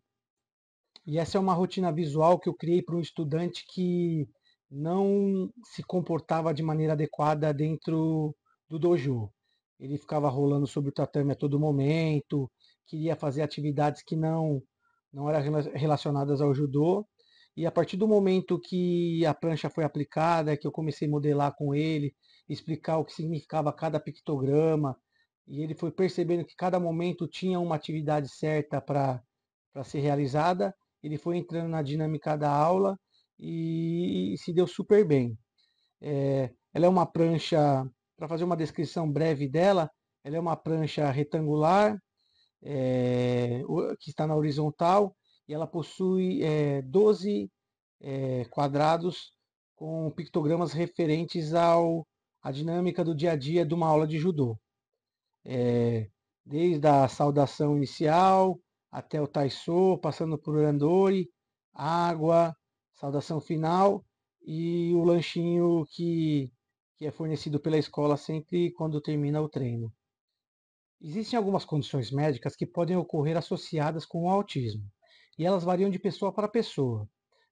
E essa é uma rotina visual que eu criei para um estudante que não se comportava de maneira adequada dentro do dojo. Ele ficava rolando sobre o tatame a todo momento, queria fazer atividades que não eram relacionadas ao judô. E a partir do momento que a prancha foi aplicada, que eu comecei a modelar com ele, explicar o que significava cada pictograma, e ele foi percebendo que cada momento tinha uma atividade certa para ser realizada, ele foi entrando na dinâmica da aula e se deu super bem. Ela é uma prancha, para fazer uma descrição breve dela, ela é uma prancha retangular, que está na horizontal, e ela possui 12 quadrados com pictogramas referentes à dinâmica do dia a dia de uma aula de judô. Desde a saudação inicial até o Taiso, passando por Randori, água, saudação final e o lanchinho que é fornecido pela escola sempre quando termina o treino. Existem algumas condições médicas que podem ocorrer associadas com o autismo, e elas variam de pessoa para pessoa.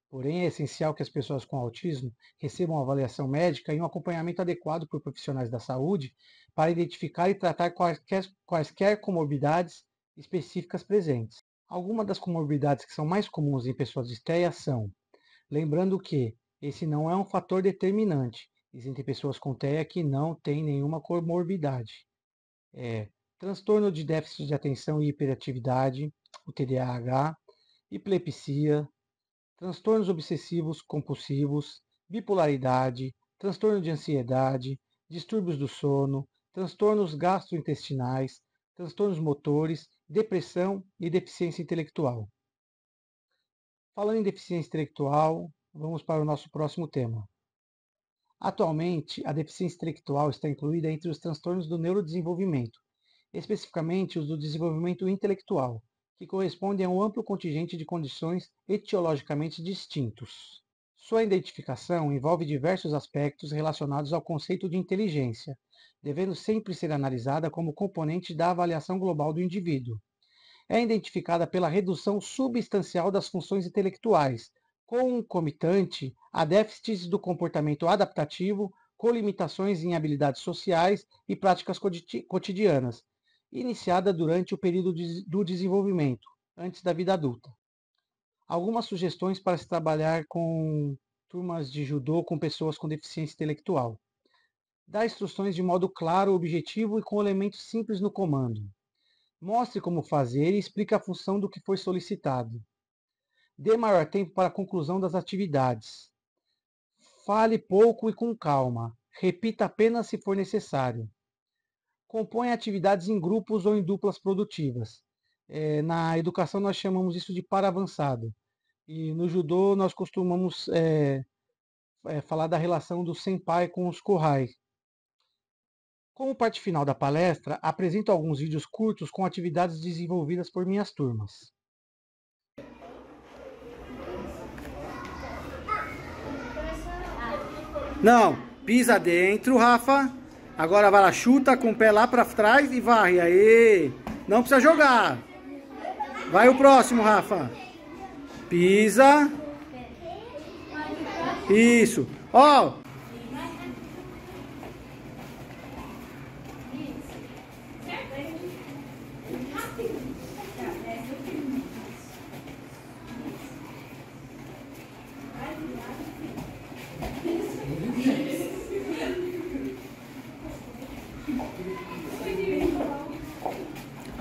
Porém, é essencial que as pessoas com autismo recebam uma avaliação médica e um acompanhamento adequado por profissionais da saúde para identificar e tratar quaisquer comorbidades específicas presentes. Algumas das comorbidades que são mais comuns em pessoas de TEA são, lembrando que esse não é um fator determinante, existem pessoas com TEA que não têm nenhuma comorbidade. Transtorno de déficit de atenção e hiperatividade, o TDAH, epilepsia, transtornos obsessivos compulsivos, bipolaridade, transtorno de ansiedade, distúrbios do sono, transtornos gastrointestinais, transtornos motores, depressão e deficiência intelectual. Falando em deficiência intelectual, vamos para o nosso próximo tema. Atualmente, a deficiência intelectual está incluída entre os transtornos do neurodesenvolvimento, especificamente os do desenvolvimento intelectual, que correspondem a um amplo contingente de condições etiologicamente distintos. Sua identificação envolve diversos aspectos relacionados ao conceito de inteligência, devendo sempre ser analisada como componente da avaliação global do indivíduo. É identificada pela redução substancial das funções intelectuais, concomitante a déficits do comportamento adaptativo, com limitações em habilidades sociais e práticas cotidianas, iniciada durante o período do desenvolvimento, antes da vida adulta. Algumas sugestões para se trabalhar com turmas de judô com pessoas com deficiência intelectual. Dá instruções de modo claro, objetivo e com elementos simples no comando. Mostre como fazer e explique a função do que foi solicitado. Dê maior tempo para a conclusão das atividades. Fale pouco e com calma. Repita apenas se for necessário. Compõe atividades em grupos ou em duplas produtivas. Na educação nós chamamos isso de par avançado. E no judô nós costumamos falar da relação do senpai com os kohai. Como parte final da palestra, apresento alguns vídeos curtos com atividades desenvolvidas por minhas turmas. Não, pisa dentro, Rafa. Agora vai lá, chuta com o pé lá pra trás e varre. Aê! Não precisa jogar. Vai o próximo, Rafa. Pisa. Isso. Ó,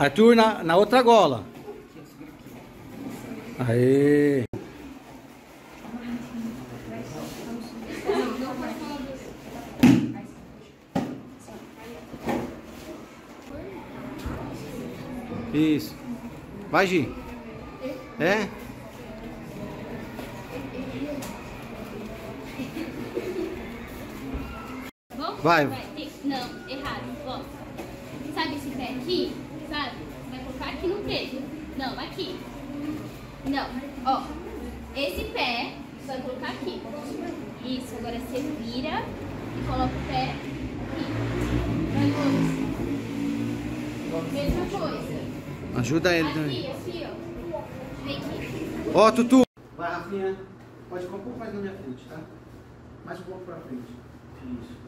Arthur, na outra gola. Aê. Isso. Vai, Gi. É? Vai. Não, errado. Ó. Sabe esse pé aqui? Sabe? Você vai colocar aqui no peito. Não, aqui. Não. Ó. Esse pé, você vai colocar aqui. Isso. Agora você vira e coloca o pé aqui. Mesma coisa. Ajuda ele Aqui, também. aqui, ó. Vem aqui. Ó, Tutu. Vai, Rafinha. Pode ficar um pouco mais na minha frente, tá? Mais um pouco pra frente. Isso.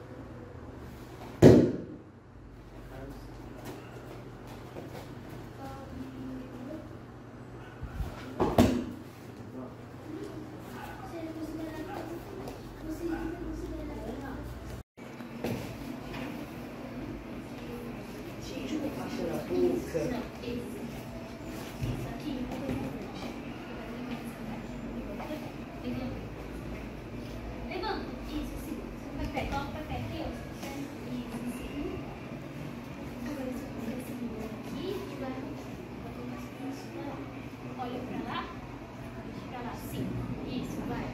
Levanta. Isso, assim. Vai pé. Coloca pra pé aqui, ó. Isso, assim. Agora você coloca assim aqui e vai colocar assim pra lá. Olha pra lá. Deixa pra lá, sim. Isso, vai.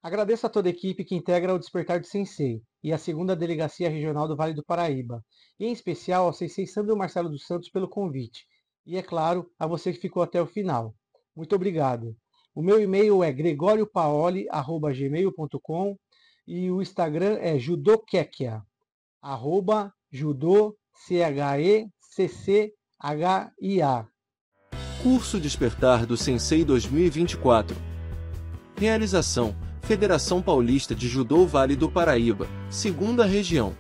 Agradeço a toda a equipe que integra o Despertar do Sensei e a 2ª Delegacia Regional do Vale do Paraíba, e em especial ao Sensei Sandro Marcelo dos Santos pelo convite, e é claro, a você que ficou até o final. Muito obrigado. O meu e-mail é gregoriopaoli@gmail.com e o Instagram é judoquequia, @judocechia. Curso Despertar do Sensei 2024. Realização: Federação Paulista de Judô Vale do Paraíba, 2ª Região.